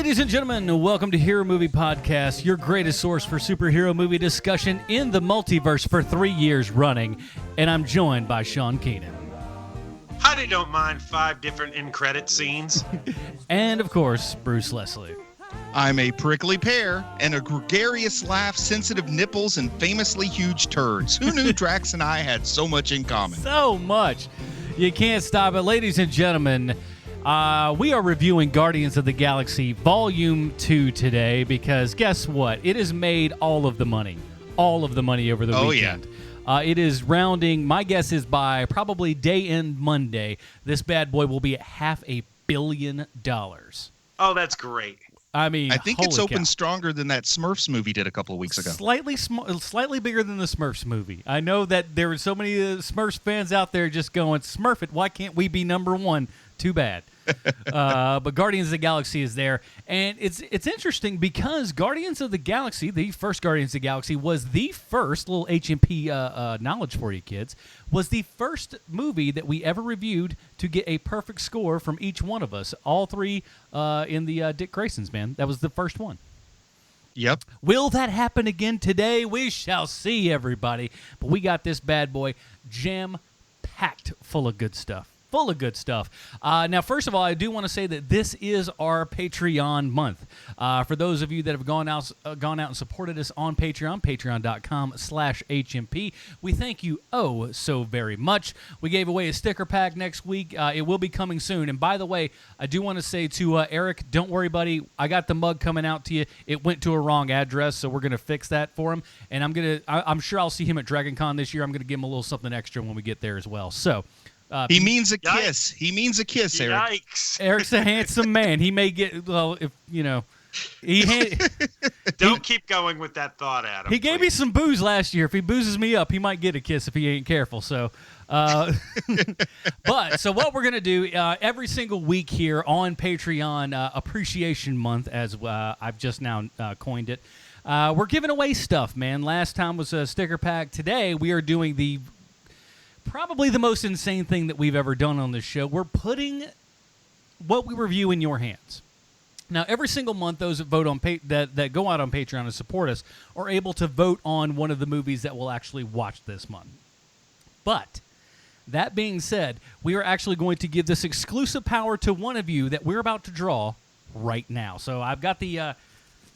Ladies and gentlemen, welcome to Hero Movie Podcast, your greatest source for superhero movie discussion in the multiverse for 3 years running. And I'm joined by Sean Keenan. I don't mind 5 different in-credit scenes. And, of course, Bruce Leslie. I'm a prickly pear and a gregarious laugh, sensitive nipples, and famously huge turds. Who knew Drax and I had so much in common? So much. You can't stop it. Ladies and gentlemen, we are reviewing Guardians of the Galaxy Volume 2 today because guess what? It has made all of the money over the weekend. Yeah. It is rounding, my guess is by probably day end Monday, this bad boy will be at $500 million. Oh, that's great. I mean, I think it's open cow. stronger than that Smurfs movie did a couple of weeks ago. Slightly bigger than the Smurfs movie. I know that there are so many Smurfs fans out there just going, Smurf it, why can't we be number one? Too bad. But Guardians of the Galaxy is there. And it's interesting because Guardians of the Galaxy, the first Guardians of the Galaxy, was the first, little HMP knowledge for you kids, was the first movie that we ever reviewed to get a perfect score from each one of us. All three in the Dick Graysons, man. That was the first one. Yep. Will that happen again today? We shall see, everybody. But we got this bad boy jam-packed full of good stuff. Now, first of all, I do want to say that this is our Patreon month. For those of you that have gone out and supported us on Patreon, patreon.com/HMP, we thank you oh so very much. We gave away a sticker pack next week. It will be coming soon. And by the way, I do want to say to Eric, don't worry, buddy. I got the mug coming out to you. It went to a wrong address, so we're going to fix that for him. And I'm sure I'll see him at Dragon Con this year. I'm going to give him a little something extra when we get there as well. So. He means a kiss. He means a kiss, Eric. Yikes. Eric's a handsome man. He may get, well, if, you know. Don't keep going with that thought, Adam. He gave me some booze last year. If he boozes me up, he might get a kiss if he ain't careful. So, so what we're going to do every single week here on Patreon, Appreciation Month, as I've just now coined it, we're giving away stuff, man. Last time was a sticker pack. Today we are doing probably the most insane thing that we've ever done on this show. We're putting what we review in your hands. Now, every single month, those that vote on that go out on Patreon and support us are able to vote on one of the movies that we'll actually watch this month. But that being said, we are actually going to give this exclusive power to one of you that we're about to draw right now. So I've got the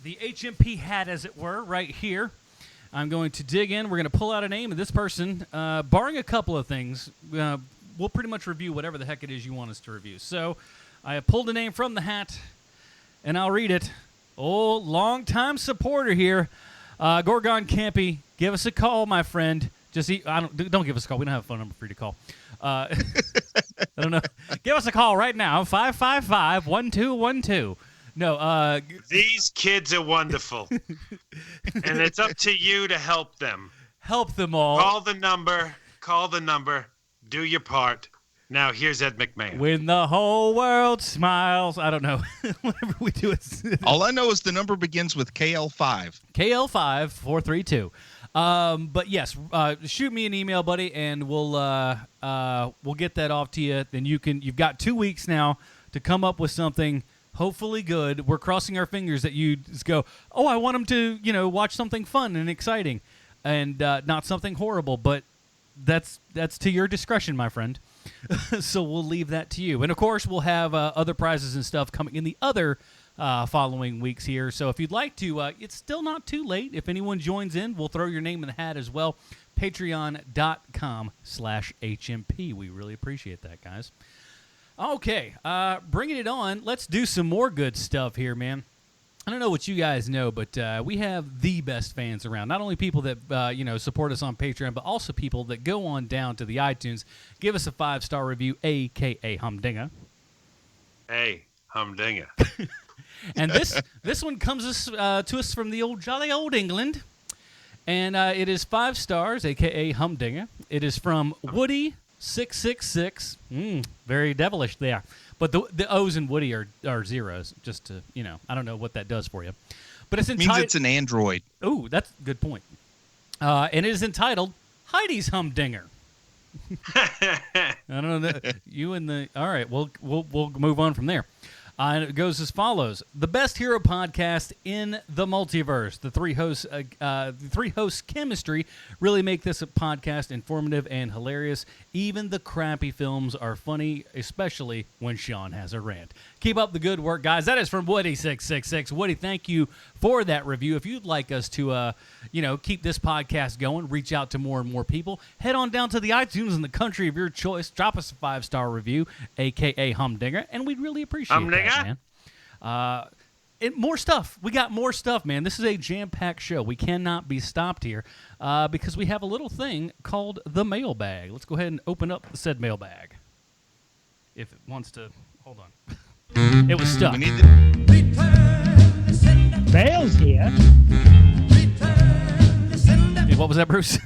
HMP hat, as it were, right here. I'm going to dig in. We're going to pull out a name, and this person, barring a couple of things, we'll pretty much review whatever the heck it is you want us to review. So I have pulled a name from the hat, and I'll read it. Oh, long-time supporter here. Gorgon Campy, give us a call, my friend. Don't give us a call. We don't have a phone number for you to call. I don't know. Give us a call right now, 555-1212. No, these kids are wonderful. And it's up to you to help them. Help them all. Call the number, do your part. Now here's Ed McMahon. When the whole world smiles. I don't know. Whatever we do it. All I know is the number begins with KL5. KL5432. But yes, shoot me an email, buddy, and we'll get that off to you. Then you've got 2 weeks now to come up with something hopefully good. We're crossing our fingers that you just go, oh, I want them to, watch something fun and exciting and not something horrible. But that's to your discretion, my friend. So we'll leave that to you. And, of course, we'll have other prizes and stuff coming in the other following weeks here. So if you'd like to, it's still not too late. If anyone joins in, we'll throw your name in the hat as well. Patreon.com/HMP. We really appreciate that, guys. Okay, bringing it on. Let's do some more good stuff here, man. I don't know what you guys know, but we have the best fans around. Not only people that support us on Patreon, but also people that go on down to the iTunes, give us a 5-star review, a.k.a. Humdinger. Hey, Humdinger. And this one comes to us from the jolly old England, and it is 5 stars, a.k.a. Humdinger. It is from Woody666. Very devilish there. But the O's in Woody are zeros, just to, I don't know what that does for you. But it means it's an android. Ooh, that's a good point. And it is entitled Heidi's Humdinger. I don't know. You and the... All right, we'll move on from there. And it goes as follows: the best hero podcast in the multiverse. The three hosts' chemistry really make this a podcast informative and hilarious. Even the crappy films are funny, especially when Sean has a rant. Keep up the good work, guys. That is from Woody666. Woody, thank you for that review. If you'd like us to, keep this podcast going, reach out to more and more people, head on down to the iTunes in the country of your choice. Drop us a 5-star review, a.k.a. Humdinger, and we'd really appreciate that, man. And more stuff. We got more stuff, man. This is a jam-packed show. We cannot be stopped here because we have a little thing called the mailbag. Let's go ahead and open up said mailbag. If it wants to. Hold on. It was stuck. Bale's here. What was that, Bruce?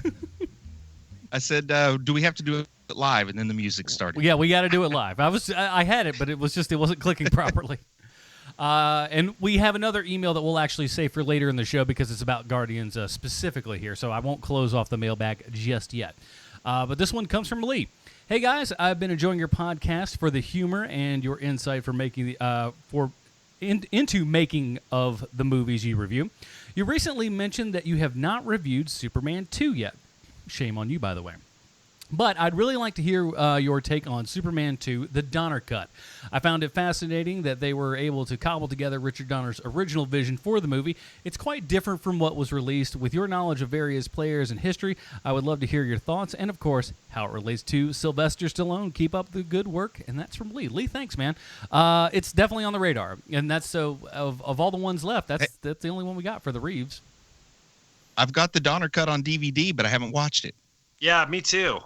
I said, do we have to do it live? And then the music started. Yeah, we got to do it live. I had it, but it wasn't clicking properly. And we have another email that we'll actually save for later in the show because it's about Guardians specifically here, so I won't close off the mailbag just yet. But this one comes from Lee. Hey guys, I've been enjoying your podcast for the humor and your insight for making into making of the movies you review. You recently mentioned that you have not reviewed Superman 2 yet. Shame on you, by the way. But I'd really like to hear your take on Superman 2, the Donner Cut. I found it fascinating that they were able to cobble together Richard Donner's original vision for the movie. It's quite different from what was released. With your knowledge of various players and history, I would love to hear your thoughts and, of course, how it relates to Sylvester Stallone. Keep up the good work. And that's from Lee. Lee, thanks, man. It's definitely on the radar. And that's so of all the ones left, that's the only one we got for the Reeves. I've got the Donner Cut on DVD, but I haven't watched it. Yeah, me too.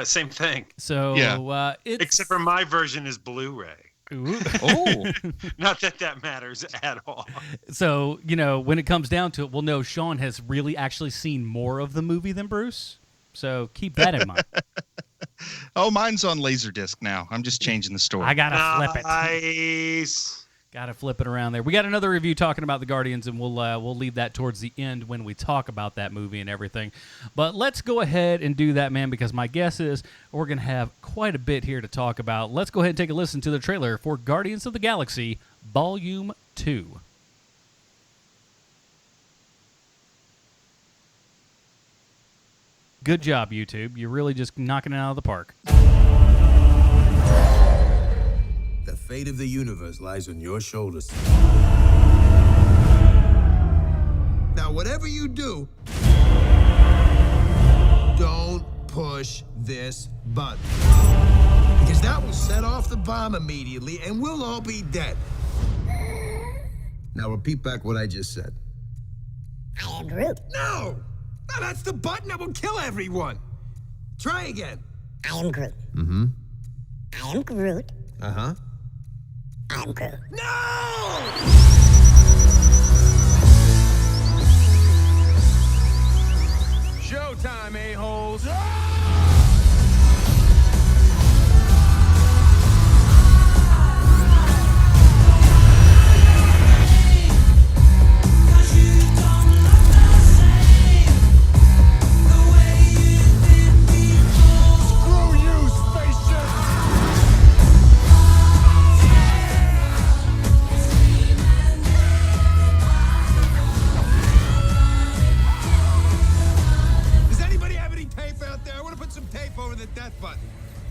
Same thing. So, yeah. Except for my version is Blu-ray. Ooh. Oh. Not that matters at all. So, when it comes down to it, we'll know Sean has really actually seen more of the movie than Bruce. So keep that in mind. Oh, mine's on Laserdisc now. I'm just changing the story. I got to flip it. Nice. Got to flip it around there. We got another review talking about the Guardians, and we'll leave that towards the end when we talk about that movie and everything. But let's go ahead and do that, man, because my guess is we're going to have quite a bit here to talk about. Let's go ahead and take a listen to the trailer for Guardians of the Galaxy Volume 2. Good job, YouTube. You're really just knocking it out of the park. The fate of the universe lies on your shoulders. Now, whatever you do, don't push this button. Because that will set off the bomb immediately, and we'll all be dead. Now, repeat back what I just said. I am Groot. No! No, that's the button that will kill everyone. Try again. I am Groot. Mm-hmm. I am Groot. Uh-huh. I'm Groot. No! Showtime, a-holes.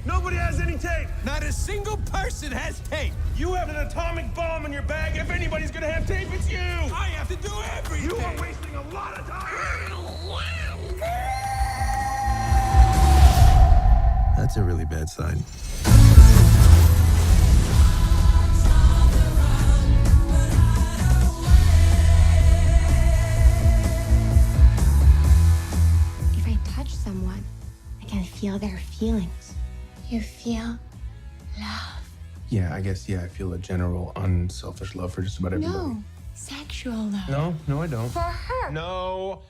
Nobody has any tape. Not a single person has tape. You have an atomic bomb in your bag. If anybody's gonna have tape, it's you. I have to do everything. You are wasting a lot of time. That's a really bad sign. If I touch someone, I can feel their feelings. You feel love. Yeah, I guess, I feel a general unselfish love for just about everybody. No, sexual love. No, I don't. For her. No.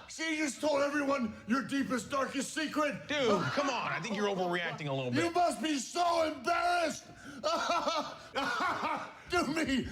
See, you just told everyone your deepest, darkest secret. Dude, come on. I think you're overreacting a little bit. You must be so embarrassed. Do me.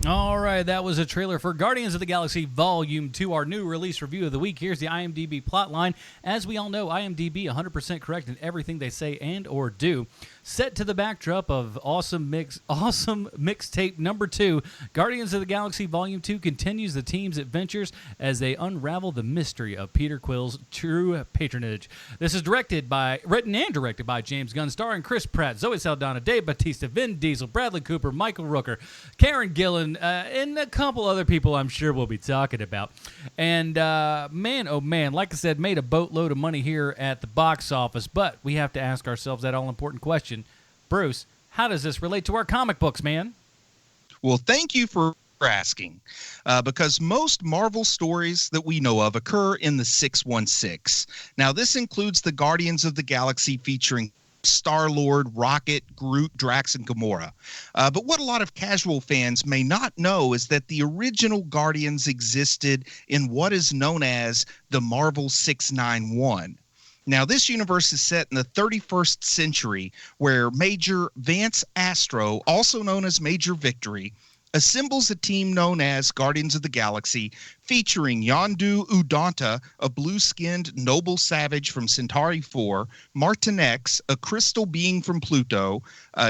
All right, that was a trailer for Guardians of the Galaxy Volume 2, our new release review of the week. Here's the IMDb plotline. As we all know, IMDb 100% correct in everything they say and or do. Set to the backdrop of awesome mixtape number 2, Guardians of the Galaxy Volume 2 continues the team's adventures as they unravel the mystery of Peter Quill's true patronage. This is written and directed by James Gunn, starring Chris Pratt, Zoe Saldana, Dave Bautista, Vin Diesel, Bradley Cooper, Michael Rooker, Karen Gillan, and a couple other people I'm sure we'll be talking about. And man, oh man, like I said, made a boatload of money here at the box office, but we have to ask ourselves that all-important question. Bruce, how does this relate to our comic books, man? Well, thank you for asking, because most Marvel stories that we know of occur in the 616. Now, this includes the Guardians of the Galaxy featuring Star-Lord, Rocket, Groot, Drax, and Gamora. But what a lot of casual fans may not know is that the original Guardians existed in what is known as the Marvel 691. Now, this universe is set in the 31st century, where Major Vance Astro, also known as Major Victory, assembles a team known as Guardians of the Galaxy, featuring Yondu Udonta, a blue-skinned noble savage from Centauri 4, Martinex, a crystal being from Pluto,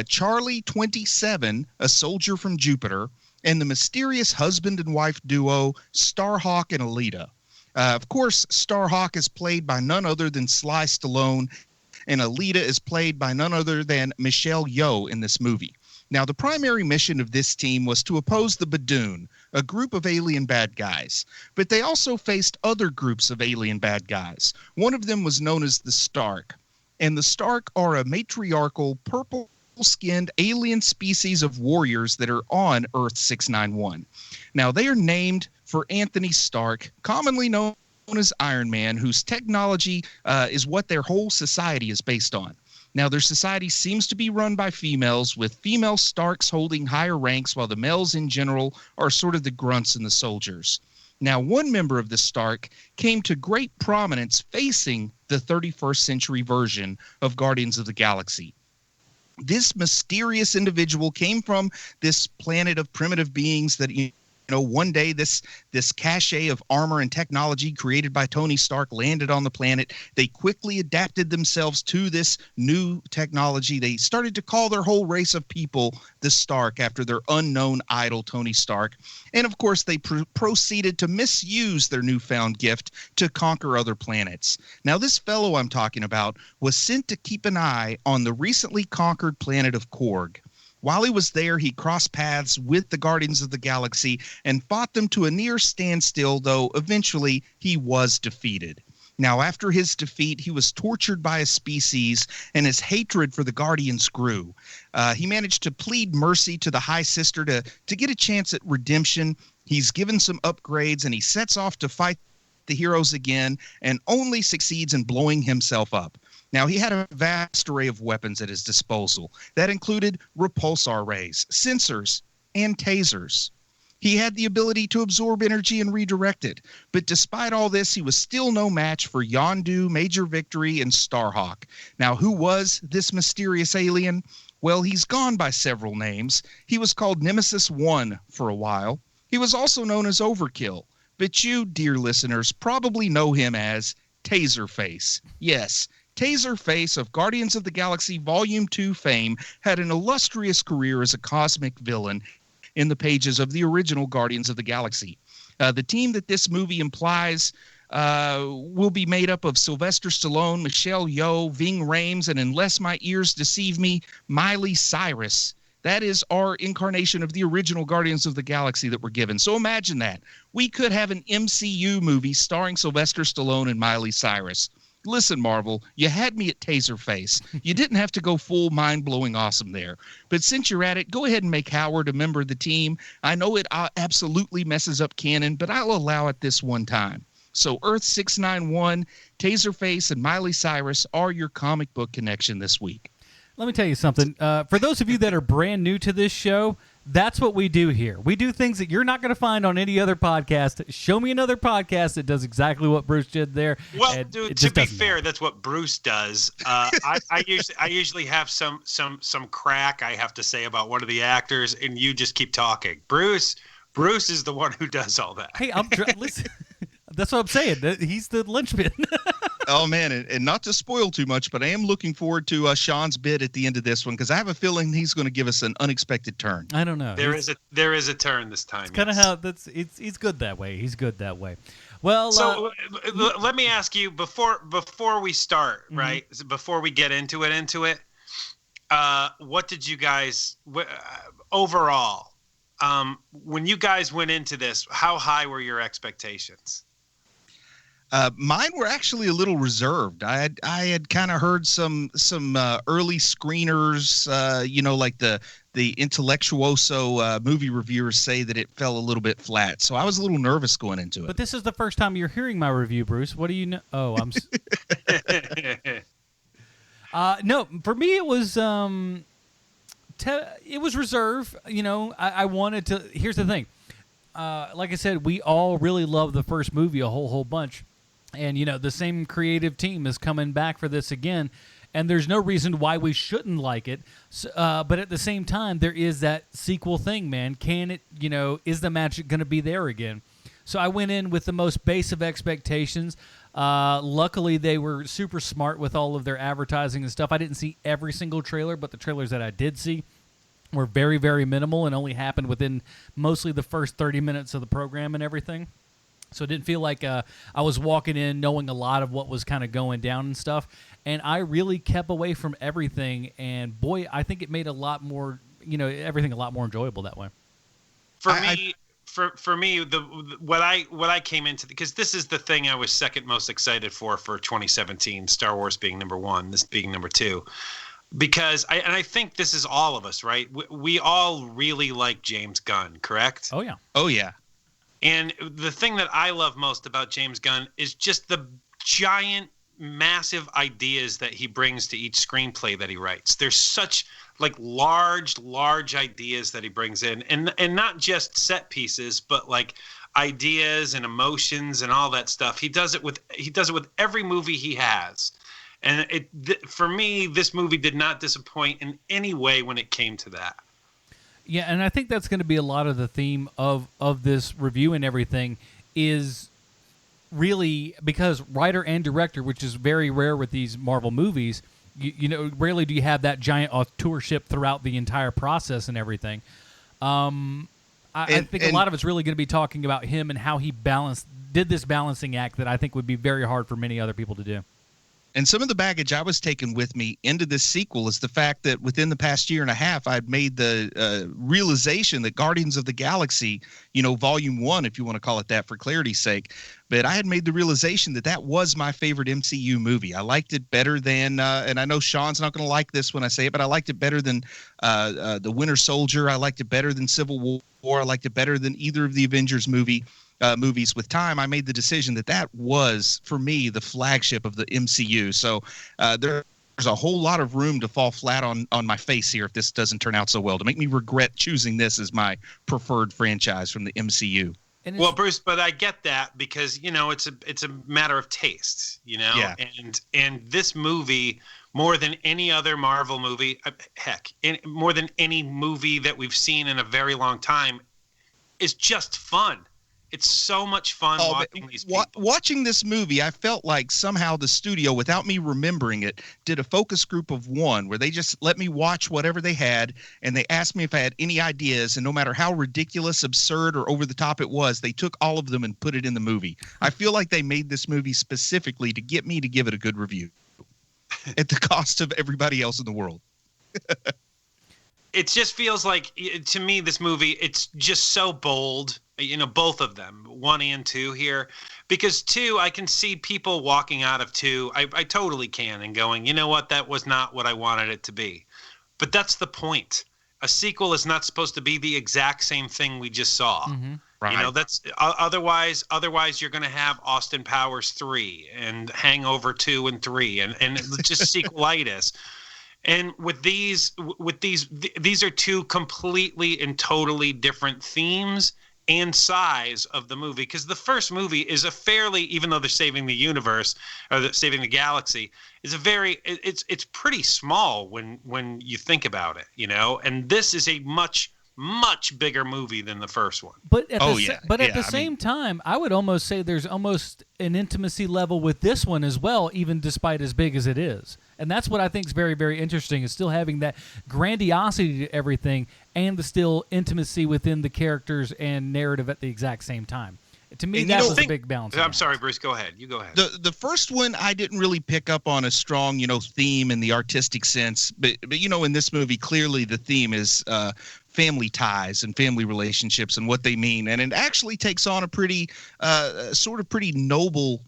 Charlie 27, a soldier from Jupiter, and the mysterious husband and wife duo Starhawk and Alita. Of course, Starhawk is played by none other than Sly Stallone, and Alita is played by none other than Michelle Yeoh in this movie. Now, the primary mission of this team was to oppose the Badoon, a group of alien bad guys. But they also faced other groups of alien bad guys. One of them was known as the Stark. And the Stark are a matriarchal, purple-skinned alien species of warriors that are on Earth 691. Now, they are named for Anthony Stark, commonly known as Iron Man, whose technology is what their whole society is based on. Now, their society seems to be run by females, with female Starks holding higher ranks, while the males in general are sort of the grunts and the soldiers. Now, one member of the Stark came to great prominence facing the 31st century version of Guardians of the Galaxy. This mysterious individual came from this planet of primitive beings that, one day this cache of armor and technology created by Tony Stark landed on the planet. They quickly adapted themselves to this new technology. They started to call their whole race of people the Stark after their unknown idol, Tony Stark. And of course, they proceeded to misuse their newfound gift to conquer other planets. Now, this fellow I'm talking about was sent to keep an eye on the recently conquered planet of Korg. While he was there, he crossed paths with the Guardians of the Galaxy and fought them to a near standstill, though eventually he was defeated. Now, after his defeat, he was tortured by a species, and his hatred for the Guardians grew. He managed to plead mercy to the High Sister to get a chance at redemption. He's given some upgrades, and he sets off to fight the heroes again, and only succeeds in blowing himself up. Now, he had a vast array of weapons at his disposal. That included repulsor rays, sensors, and tasers. He had the ability to absorb energy and redirect it. But despite all this, he was still no match for Yondu, Major Victory, and Starhawk. Now, who was this mysterious alien? Well, he's gone by several names. He was called Nemesis 1 for a while. He was also known as Overkill. But you, dear listeners, probably know him as Taserface. Yes, Taserface of Guardians of the Galaxy Volume 2 fame had an illustrious career as a cosmic villain in the pages of the original Guardians of the Galaxy. The team that this movie implies will be made up of Sylvester Stallone, Michelle Yeoh, Ving Rhames, and unless my ears deceive me, Miley Cyrus. That is our incarnation of the original Guardians of the Galaxy that we're given. So imagine that. We could have an MCU movie starring Sylvester Stallone and Miley Cyrus. Listen, Marvel, you had me at Taserface. You didn't have to go full mind-blowing awesome there. But since you're at it, go ahead and make Howard a member of the team. I know it absolutely messes up canon, but I'll allow it this one time. So Earth 691, Taserface, and Miley Cyrus are your comic book connection this week. Let me tell you something. For those of you that are brand new to this show, That's what we do here. We do things that you're not going to find on any other podcast. Show me another podcast that does exactly what Bruce did there. Well, dude, to be fair, that's what Bruce does. I usually have some crack I have to say about one of the actors, and you just keep talking. Bruce is the one who does all that. Hey, listen. That's what I'm saying. He's the linchpin. Oh, man, and not to spoil too much, but I am looking forward to Sean's bit at the end of this one, because I have a feeling he's going to give us an unexpected turn. I don't know. There is a turn this time. It's kind of how he's good that way. He's good that way. Well, so let me ask you before we start, right? Before we get into it, what did you guys overall? When you guys went into this, how high were your expectations? Mine were actually a little reserved. I had kind of heard some early screeners, like the intellectuoso movie reviewers say that it fell a little bit flat. So I was a little nervous going into it. But this is the first time you're hearing my review, Bruce. What do you know? Oh, I'm. No, for me it was it was reserved. I wanted to. Here's the thing. Like I said, we all really loved the first movie a whole bunch. And, the same creative team is coming back for this again, and there's no reason why we shouldn't like it. So, but at the same time, there is that sequel thing, man. Can it, is the magic going to be there again? So I went in with the most base of expectations. Luckily, they were super smart with all of their advertising and stuff. I didn't see every single trailer, but the trailers that I did see were very, very minimal and only happened within mostly the first 30 minutes of the program and everything. So it didn't feel like I was walking in knowing a lot of what was kind of going down and stuff. And I really kept away from everything. And, boy, I think it made a lot more, everything a lot more enjoyable that way. For me, what I came into, because this is the thing I was second most excited for 2017, Star Wars being number one, this being number two. Because I think this is all of us, right? We all really like James Gunn, correct? Oh, yeah. Oh, yeah. And the thing that I love most about James Gunn is just the giant, massive ideas that he brings to each screenplay that he writes. There's such large ideas that he brings in, and not just set pieces, but ideas and emotions and all that stuff. He does it with every movie he has. And for me, this movie did not disappoint in any way when it came to that. Yeah, and I think that's going to be a lot of the theme of this review and everything is really because writer and director, which is very rare with these Marvel movies, rarely do you have that giant authorship throughout the entire process and everything. I think a lot of it's really going to be talking about him and how he did this balancing act that I think would be very hard for many other people to do. And some of the baggage I was taking with me into this sequel is the fact that within the past year and a half, I'd made the realization that Guardians of the Galaxy, Volume 1, if you want to call it that for clarity's sake, but I had made the realization that was my favorite MCU movie. I liked it better than, and I know Sean's not going to like this when I say it, but I liked it better than The Winter Soldier. I liked it better than Civil War. I liked it better than either of the Avengers movies. With time, I made the decision that was, for me, the flagship of the MCU. So there's a whole lot of room to fall flat on my face here if this doesn't turn out so well, to make me regret choosing this as my preferred franchise from the MCU. Well, Bruce, but I get that because, it's a matter of taste, Yeah. And this movie, more than any other Marvel movie, more than any movie that we've seen in a very long time, is just fun. It's so much fun watching these people. Watching this movie, I felt like somehow the studio, without me remembering it, did a focus group of one where they just let me watch whatever they had, and they asked me if I had any ideas, and no matter how ridiculous, absurd, or over the top it was, they took all of them and put it in the movie. I feel like they made this movie specifically to get me to give it a good review at the cost of everybody else in the world. It just feels like, to me, this movie, it's just so bold. Both of them, 1 and 2 here, because 2, I can see people walking out of 2. I totally can, and going, you know what, that was not what I wanted it to be. But that's the point. A sequel is not supposed to be the exact same thing we just saw. Mm-hmm. Right. That's otherwise you're going to have Austin Powers 3 and Hangover 2 and 3 and just sequelitis. And these are two completely and totally different themes and size of the movie. Because the first movie is a fairly, even though they're saving the universe or saving the galaxy, is it's pretty small when you think about it, you know. And this is a much bigger movie than the first one. But at the same time, I would almost say there's almost an intimacy level with this one as well, even despite as big as it is. And that's what I think is very, very interesting, is still having that grandiosity to everything and the still intimacy within the characters and narrative at the exact same time. To me, that was a big balance. I'm sorry, Bruce. Go ahead. You go ahead. The first one, I didn't really pick up on a strong, theme in the artistic sense. But in this movie, clearly the theme is family ties and family relationships and what they mean. And it actually takes on a pretty noble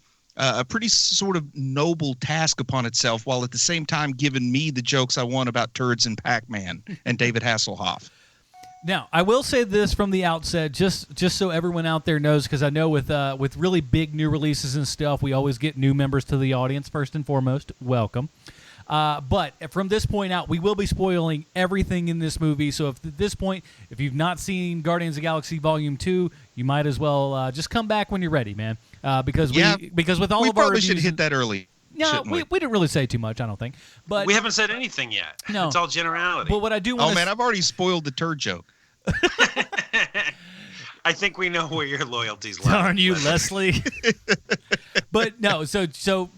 task upon itself, while at the same time giving me the jokes I want about turds and Pac-Man and David Hasselhoff. Now, I will say this from the outset, just so everyone out there knows, because I know with really big new releases and stuff, we always get new members to the audience, first and foremost. Welcome. But from this point out, we will be spoiling everything in this movie. So at this point, if you've not seen Guardians of the Galaxy Volume 2, you might as well just come back when you're ready, man. Because with all of our reviews, should hit that early. No, we didn't really say too much, I don't think. But we haven't said anything yet. No. It's all generality. But what I do want Oh, man, I've already spoiled the turd joke. I think we know where your loyalties lie. Darn you, Leslie. But no, so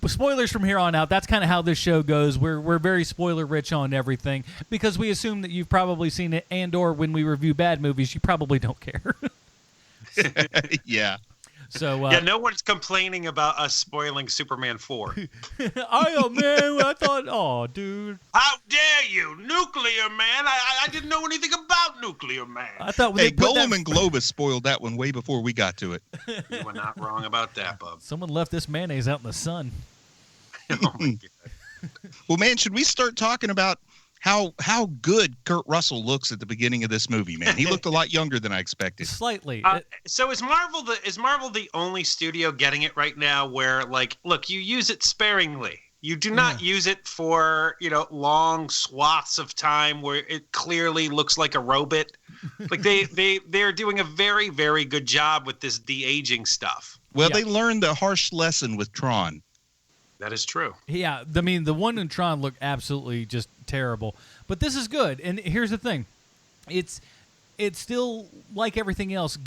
spoilers from here on out. That's kind of how this show goes. We're very spoiler rich on everything because we assume that you've probably seen it, and or when we review bad movies, you probably don't care. Yeah. So no one's complaining about us spoiling Superman 4. Man, I thought, oh, dude. How dare you, Nuclear Man? I didn't know anything about Nuclear Man. I thought Golem and Globus spoiled that one way before we got to it. You were not wrong about that, bub. Someone left this mayonnaise out in the sun. Oh my God. Well, man, should we start talking about how good Kurt Russell looks at the beginning of this movie, man? He looked a lot younger than I expected. Slightly. So is Marvel the only studio getting it right now where, like, look, you use it sparingly. You do not use it for, long swaths of time where it clearly looks like a robot. Like they're doing a very, very good job with this de-aging stuff. Well, they learned the harsh lesson with Tron. That is true. Yeah, I mean, the one in Tron looked absolutely just terrible. But this is good. And here's the thing. It's still, like everything else,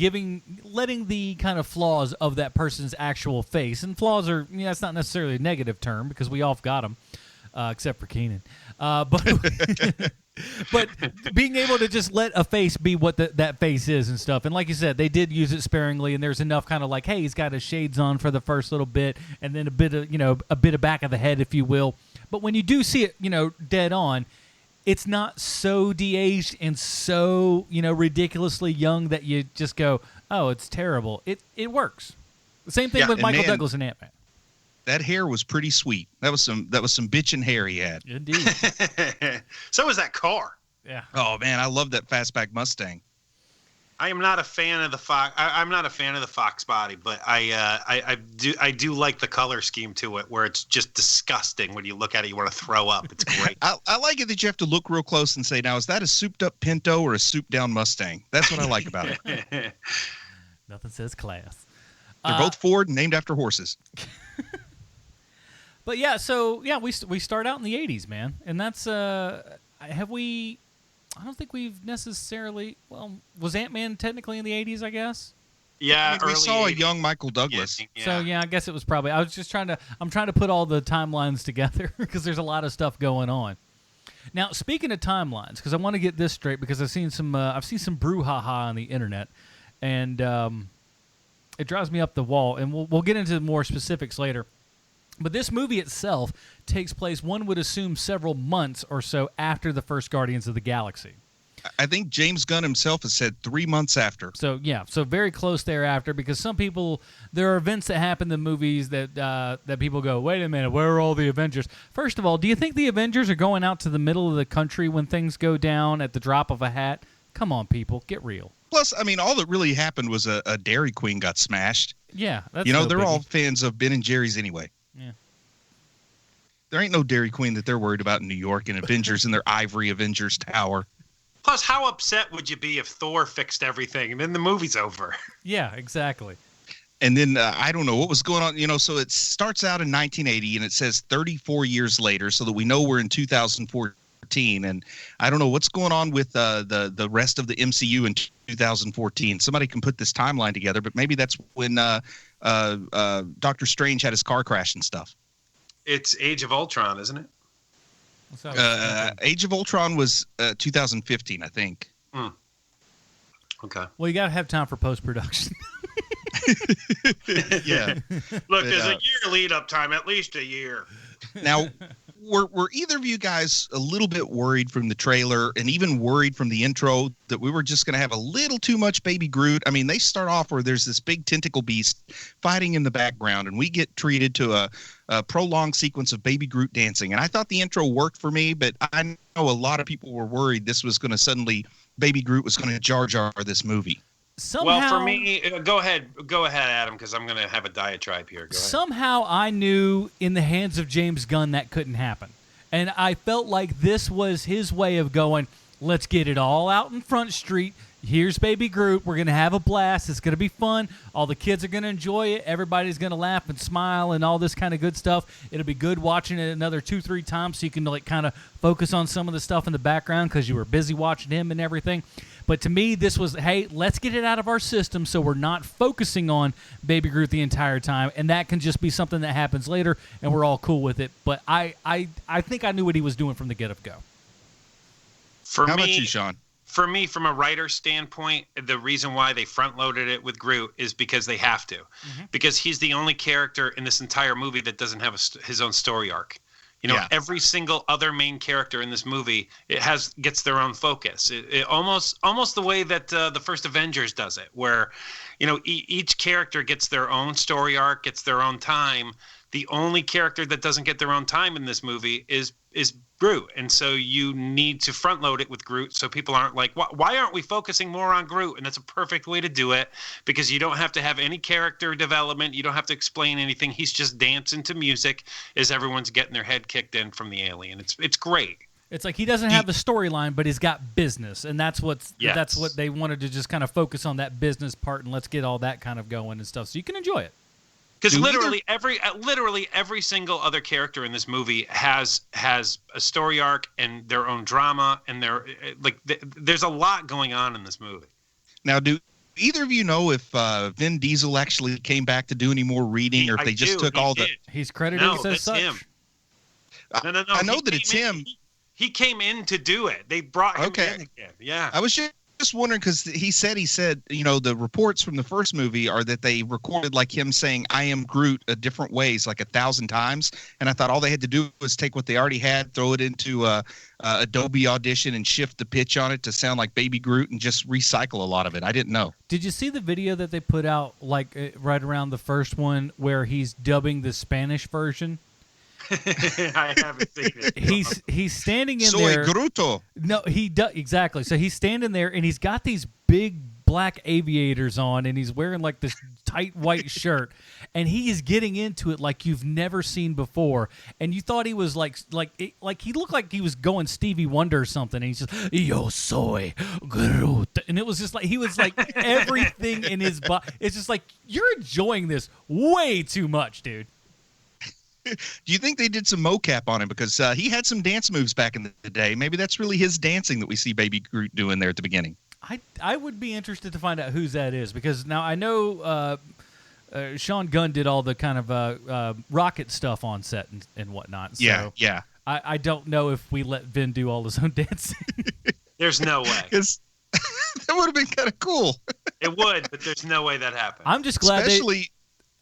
letting the kind of flaws of that person's actual face. And flaws are, it's not necessarily a negative term because we all got them, except for Keenan. But being able to just let a face be what that face is and stuff. And like you said, they did use it sparingly, and there's enough kind of like, hey, he's got his shades on for the first little bit, and then a bit of back of the head, if you will. But when you do see it, dead on, it's not so de-aged and so, ridiculously young that you just go, oh, it's terrible. It works. The same thing with Michael Douglas and Ant-Man. That hair was pretty sweet. That was some bitchin' hair he had. Indeed. So was that car. Yeah. Oh man, I love that fastback Mustang. I am not a fan of the Fox. I'm not a fan of the Fox body, but I do like the color scheme to it, where it's just disgusting. When you look at it, you want to throw up. It's great. I like it that you have to look real close and say, now is that a souped up Pinto or a souped down Mustang? That's what I like about it. Nothing says class. They're both Ford and named after horses. But we start out in the 80s, man, and that's I don't think we've necessarily. Well, was Ant-Man technically in the 80s? I guess. Yeah, we saw a young Michael Douglas. Yeah. So I guess it was probably. I was just trying to put all the timelines together because there's a lot of stuff going on. Now, speaking of timelines, because I want to get this straight, because I've seen some brouhaha on the internet, and it drives me up the wall. And we'll get into more specifics later. But this movie itself takes place, one would assume, several months or so after the first Guardians of the Galaxy. I think James Gunn himself has said 3 months after. So very close thereafter, because some people, there are events that happen in movies that people go, wait a minute, where are all the Avengers? First of all, do you think the Avengers are going out to the middle of the country when things go down at the drop of a hat? Come on, people, get real. Plus, I mean, all that really happened was a Dairy Queen got smashed. Yeah. That's they're biggie. all fans of Ben and Jerry's anyway. Yeah. There ain't no Dairy Queen that they're worried about in New York and Avengers in their ivory Avengers Tower. Plus, how upset would you be if Thor fixed everything and then the movie's over? Yeah, exactly. And then I don't know what was going on. So it starts out in 1980 and it says 34 years later, so that we know we're in 2014. And I don't know what's going on with the rest of the MCU in 2014. Somebody can put this timeline together, but maybe that's when Doctor Strange had his car crash and stuff. It's Age of Ultron, isn't it? Age of Ultron was 2015, I think. Okay. Well, you got to have time for post-production. Yeah. Look, there's a year lead-up time, at least a year. Now, were either of you guys a little bit worried from the trailer and even worried from the intro that we were just going to have a little too much Baby Groot? I mean, they start off where there's this big tentacle beast fighting in the background, and we get treated to a prolonged sequence of Baby Groot dancing. And I thought the intro worked for me, but I know a lot of people were worried this was going to suddenly, Baby Groot was going to Jar Jar this movie. Somehow, well, for me, go ahead, Adam, because I'm going to have a diatribe here. Go ahead. Somehow I knew in the hands of James Gunn that couldn't happen. And I felt like this was his way of going, let's get it all out in Front Street. Here's Baby Groot. We're going to have a blast. It's going to be fun. All the kids are going to enjoy it. Everybody's going to laugh and smile and all this kind of good stuff. It'll be good watching it another 2-3 times so you can kind of focus on some of the stuff in the background because you were busy watching him and everything. But to me, this was, hey, let's get it out of our system so we're not focusing on Baby Groot the entire time, and that can just be something that happens later, and we're all cool with it. But I think I knew what he was doing from the get-go. How about you, Sean? For me, from a writer's standpoint, the reason why they front-loaded it with Groot is because they have to. Mm-hmm. Because he's the only character in this entire movie that doesn't have his own story arc. Every single other main character in this movie gets their own focus. It almost the way that the first Avengers does it, where each character gets their own story arc, gets their own time. The only character that doesn't get their own time in this movie is Groot, and so you need to front load it with Groot so people aren't like, why aren't we focusing more on Groot? And that's a perfect way to do it because you don't have to have any character development. You don't have to explain anything. He's just dancing to music as everyone's getting their head kicked in from the alien. It's great. It's like he doesn't have the storyline, but he's got business, and that's what they wanted to just kind of focus on, that business part, and let's get all that kind of going and stuff so you can enjoy it. Because literally every single other character in this movie has a story arc and their own drama, and there's a lot going on in this movie. Now, do either of you know if Vin Diesel actually came back to do any more reading, or if they just took all the? He's credited as such. Him. No. I know that it's him. He came in to do it. They brought him in again. Yeah. I was just wondering because he said the reports from the first movie are that they recorded like him saying I am Groot a different ways like 1,000 times, and I thought all they had to do was take what they already had, throw it into Adobe Audition and shift the pitch on it to sound like Baby Groot and just recycle a lot of it. I didn't know. Did you see the video that they put out right around the first one where he's dubbing the Spanish version? I haven't seen it. He's standing in Soy there. Gruto. No, he does exactly. So he's standing there, and he's got these big black aviators on, and he's wearing like this tight white shirt, and he is getting into it like you've never seen before. And you thought he was like he looked like he was going Stevie Wonder or something. And he's just yo soy Groot, and it was just like he was like everything in his body. It's just like you're enjoying this way too much, dude. Do you think they did some mocap on him? Because he had some dance moves back in the day. Maybe that's really his dancing that we see Baby Groot doing there at the beginning. I would be interested to find out whose that is, because now I know Sean Gunn did all the kind of rocket stuff on set and whatnot. So yeah. I don't know if we let Vin do all his own dancing. There's no way. That would have been kind of cool. It would, but there's no way that happened. I'm just glad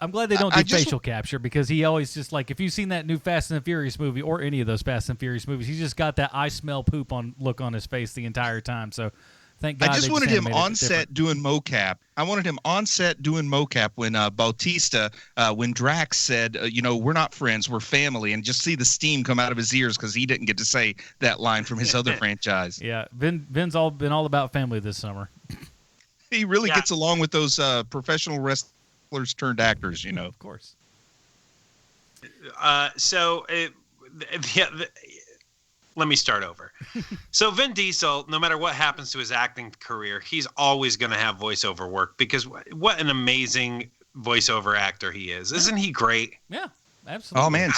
I'm glad they don't do facial capture, because he always just like, if you've seen that new Fast and the Furious movie or any of those Fast and Furious movies, he's just got that I smell poop look on his face the entire time. So thank God. I just wanted him on set doing mocap. I wanted him on set doing mocap when Bautista, when Drax said, we're not friends, we're family, and just see the steam come out of his ears because he didn't get to say that line from his other franchise. Yeah, Vin's been all about family this summer. He really gets along with those professional wrestlers turned actors, Of course. let me start over. So Vin Diesel, no matter what happens to his acting career, he's always going to have voiceover work because what an amazing voiceover actor he is. Isn't he great? Yeah, absolutely. Oh man,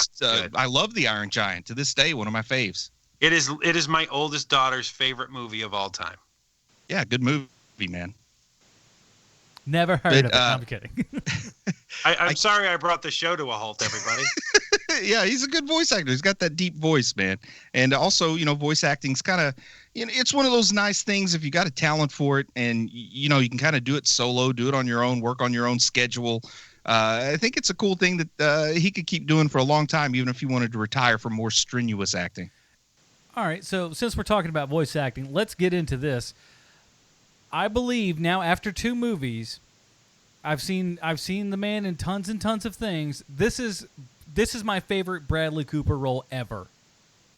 I love The Iron Giant to this day. One of my faves. It is my oldest daughter's favorite movie of all time. Yeah, good movie, man. Never heard of it. I'm kidding. I'm sorry I brought the show to a halt, everybody. Yeah, he's a good voice actor. He's got that deep voice, man. And also, voice acting's kind of, it's one of those nice things if you got a talent for it and, you can kind of do it solo, do it on your own, work on your own schedule. I think it's a cool thing that he could keep doing for a long time, even if he wanted to retire from more strenuous acting. All right, so since we're talking about voice acting, let's get into this. I believe now after 2 movies, I've seen the man in tons and tons of things. This is my favorite Bradley Cooper role ever.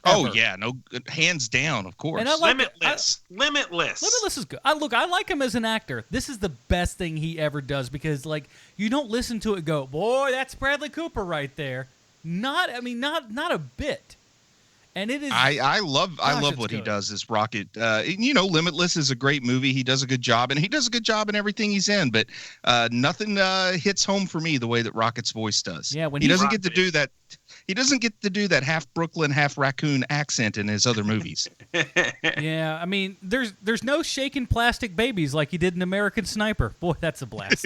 Oh yeah, no, hands down, of course. And I like Limitless. Limitless is good. I like him as an actor. This is the best thing he ever does because you don't listen to it and go, boy, that's Bradley Cooper right there. Not a bit. And it is. I love what he does as Rocket. Limitless is a great movie. He does a good job, and he does a good job in everything he's in. But nothing hits home for me the way that Rocket's voice does. Yeah, when he doesn't get to do that. He doesn't get to do that half Brooklyn, half raccoon accent in his other movies. Yeah, there's no shaking plastic babies like he did in American Sniper. Boy, that's a blast.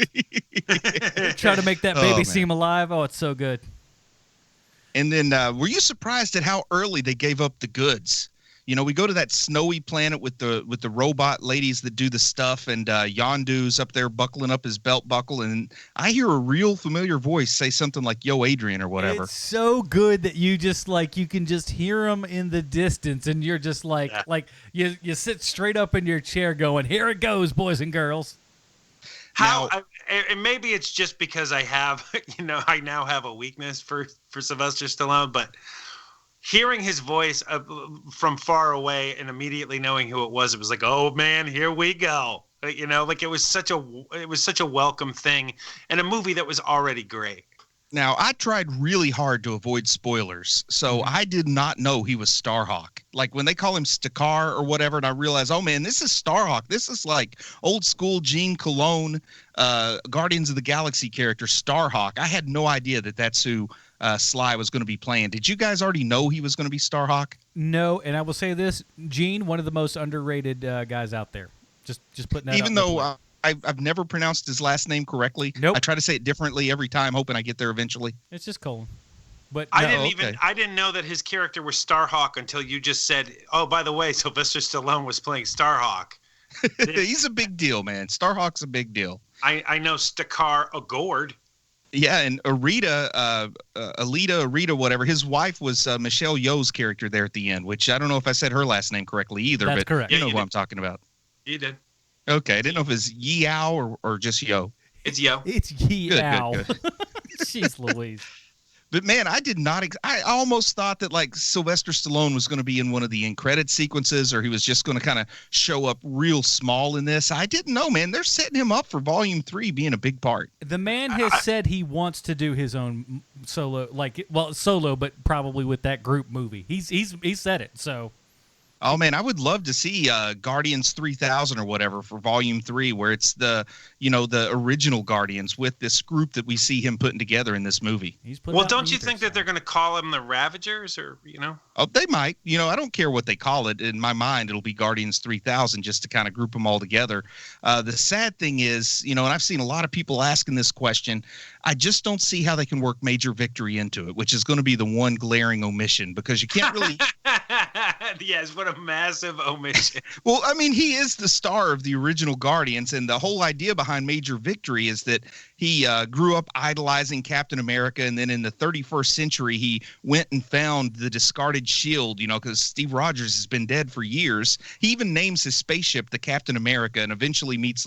Try to make that baby seem alive. Oh, it's so good. And then were you surprised at how early they gave up the goods? We go to that snowy planet with the robot ladies that do the stuff, and Yondu's up there buckling up his belt buckle, and I hear a real familiar voice say something like "Yo, Adrian" or whatever. It's so good that you just you can just hear him in the distance, and you're just you sit straight up in your chair going, "Here it goes, boys and girls." And maybe it's just because I have, I now have a weakness for Sylvester Stallone, but hearing his voice from far away and immediately knowing who it was like, oh man, here we go. It was such a welcome thing in a movie that was already great. Now, I tried really hard to avoid spoilers, so I did not know he was Starhawk. Like when they call him Stakar or whatever, and I realized, oh man, this is Starhawk. This is like old school Gene Cologne, Guardians of the Galaxy character Starhawk. I had no idea that that's who Sly was going to be playing. Did you guys already know he was going to be Starhawk? No, and I will say this, Gene, one of the most underrated guys out there. Just putting that. Even though I've never pronounced his last name correctly. Nope. I try to say it differently every time, hoping I get there eventually. It's just Colin. But I didn't know that his character was Starhawk until you just said, oh, by the way, Sylvester Stallone was playing Starhawk. He's a big deal, man. Starhawk's a big deal. I know Stakar Agord. Yeah, and Alita, whatever. His wife was Michelle Yeoh's character there at the end, which I don't know if I said her last name correctly either. That's but correct. You know who I'm talking about. You did. Okay, I didn't know if it's Yeoh or just Yo. It's Yo. It's Yeoh. Good. Jeez Louise. But man, I did not. I almost thought that Sylvester Stallone was going to be in one of the end credit sequences, or he was just going to kind of show up real small in this. I didn't know, man. They're setting him up for Volume 3 being a big part. The man has said he wants to do his own solo, solo, but probably with that group movie. He's said it. So. Oh man, I would love to see Guardians 3000 or whatever for Volume 3, where it's the original Guardians with this group that we see him putting together in this movie. Well, don't you think that they're going to call them the Ravagers, or Oh, they might. I don't care what they call it. In my mind, it'll be Guardians 3000 just to kind of group them all together. The sad thing is, and I've seen a lot of people asking this question. I just don't see how they can work Major Victory into it, which is going to be the one glaring omission because you can't really. Yes, what a massive omission. Well, I mean, he is the star of the original Guardians, and the whole idea behind Major Victory is that he grew up idolizing Captain America, and then in the 31st century, he went and found the discarded shield, because Steve Rogers has been dead for years. He even names his spaceship the Captain America and eventually meets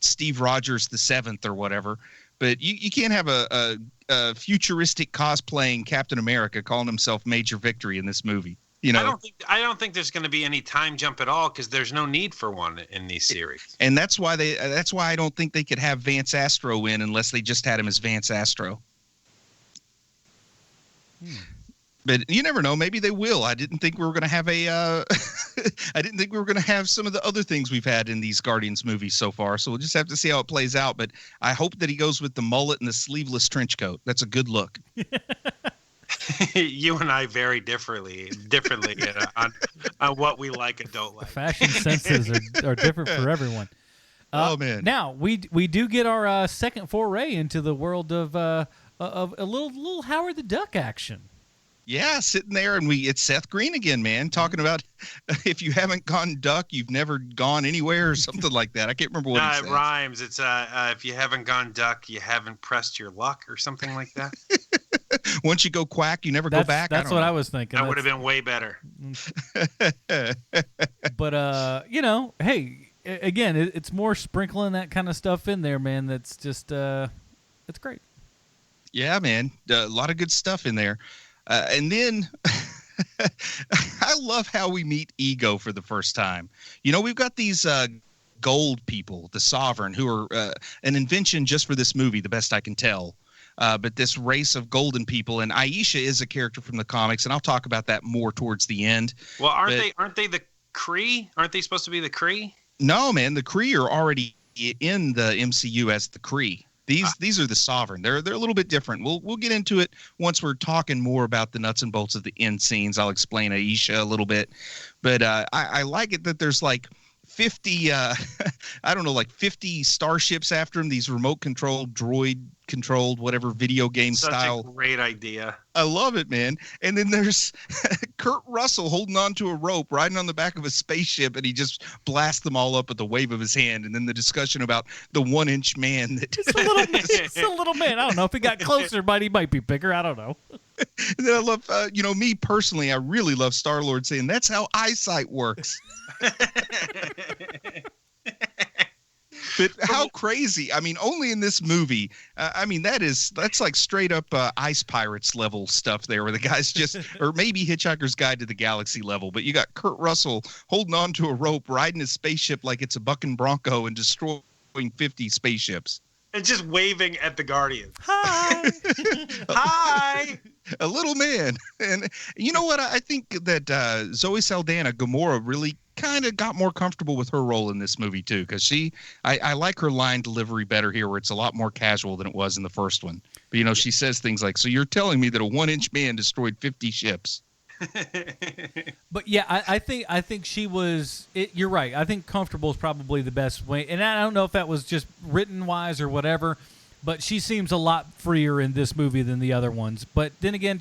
Steve Rogers the 7th or whatever. But you can't have a futuristic cosplaying Captain America calling himself Major Victory in this movie. I don't think there's going to be any time jump at all because there's no need for one in these series. And that's why I don't think they could have Vance Astro in unless they just had him as Vance Astro. But you never know. Maybe they will. I didn't think we were going to have I didn't think we were going to have some of the other things we've had in these Guardians movies so far. So we'll just have to see how it plays out. But I hope that he goes with the mullet and the sleeveless trench coat. That's a good look. You and I vary differently on what we like and don't like. Fashion senses are different for everyone. Oh man! Now we do get our second foray into the world of a little Howard the Duck action. Yeah, sitting there, and it's Seth Green again, man, talking about if you haven't gone duck, you've never gone anywhere, or something like that. I can't remember what he said. It rhymes. It's if you haven't gone duck, you haven't pressed your luck, or something like that. Once you go quack, you never go back. That's what I was thinking. That would have been way better. But hey, again, it's more sprinkling that kind of stuff in there, man. That's just it's great. Yeah, man, a lot of good stuff in there. And then I love how we meet Ego for the first time. We've got these gold people, the Sovereign, who are an invention just for this movie, the best I can tell. But this race of golden people, and Aisha is a character from the comics, and I'll talk about that more towards the end. Well, aren't they the Kree? Aren't they supposed to be the Kree? No, man, the Kree are already in the MCU as the Kree. These are the Sovereign. They're a little bit different. We'll get into it once we're talking more about the nuts and bolts of the end scenes. I'll explain Aisha a little bit, but I like it that there's like 50 like 50 starships after him, these remote controlled, droid controlled, whatever video game style. Such a great idea. I love it, man. And then there's Kurt Russell holding on to a rope, riding on the back of a spaceship, and he just blasts them all up with the wave of his hand. And then the discussion about the 1-inch man. It's a little man. I don't know if he got closer, but he might be bigger. I don't know. And then I love, me personally, I really love Star-Lord saying, that's how eyesight works. But how crazy. I mean, only in this movie. That's like straight up Ice Pirates level stuff there where the guy's just, or maybe Hitchhiker's Guide to the Galaxy level. But you got Kurt Russell holding on to a rope, riding his spaceship like it's a bucking Bronco and destroying 50 spaceships. And just waving at the Guardians. Hi. Hi. A little man. And you know what? I think that Zoe Saldana, Gamora, really kind of got more comfortable with her role in this movie, too, because I like her line delivery better here, where it's a lot more casual than it was in the first one. But, she says things like, so you're telling me that a 1-inch man destroyed 50 ships. But yeah, I think she was. You're right. I think comfortable is probably the best way, and I don't know if that was just written wise or whatever. But she seems a lot freer in this movie than the other ones. But then again,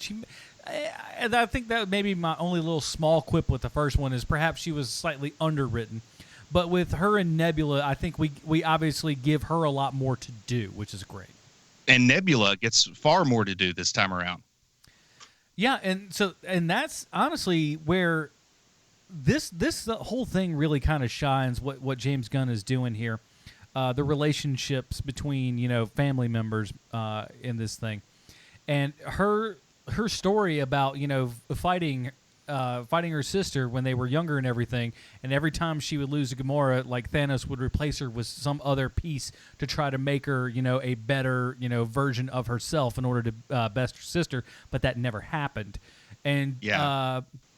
I think that may be my only little small quip with the first one is perhaps she was slightly underwritten. But with her and Nebula, I think we obviously give her a lot more to do, which is great. And Nebula gets far more to do this time around. Yeah, and that's honestly where this whole thing really kind of shines. What James Gunn is doing here, the relationships between family members in this thing, and her story about fighting her sister when they were younger and everything, and every time she would lose to Gamora, like Thanos would replace her with some other piece to try to make her, a better, version of herself in order to best her sister, but that never happened. And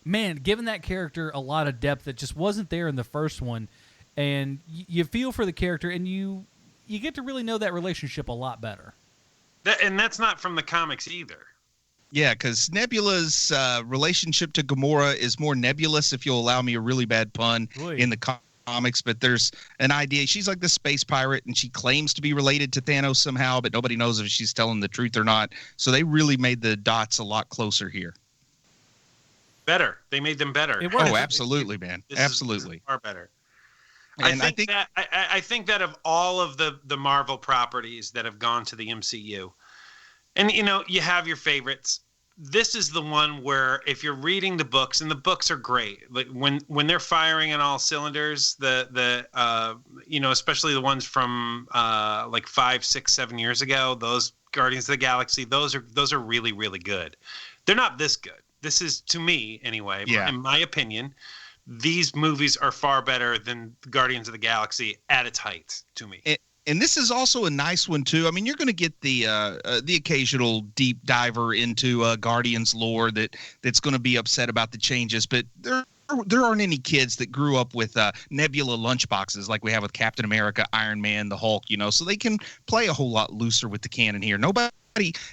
man, giving that character a lot of depth that just wasn't there in the first one, and you feel for the character, and you get to really know that relationship a lot better. And that's not from the comics either. Yeah, because Nebula's relationship to Gamora is more nebulous, if you'll allow me a really bad pun, in the comics. But there's an idea. She's like the space pirate, and she claims to be related to Thanos somehow, but nobody knows if she's telling the truth or not. So they really made the dots a lot closer here. Better. They made them better. Oh, absolutely, man. Absolutely. This is far better. And I think that of all of the Marvel properties that have gone to the MCU, and you have your favorites. This is the one where if you're reading the books, and the books are great, like when they're firing on all cylinders, the especially the ones from like 5, 6, 7 years ago, those Guardians of the Galaxy, those are really, really good. They're not this good. This is, to me anyway, in my opinion, these movies are far better than Guardians of the Galaxy at its height to me. And this is also a nice one too. I mean, you're going to get the occasional deep diver into Guardians lore that's going to be upset about the changes, but there aren't any kids that grew up with Nebula lunchboxes like we have with Captain America, Iron Man, the Hulk, so they can play a whole lot looser with the canon here. Nobody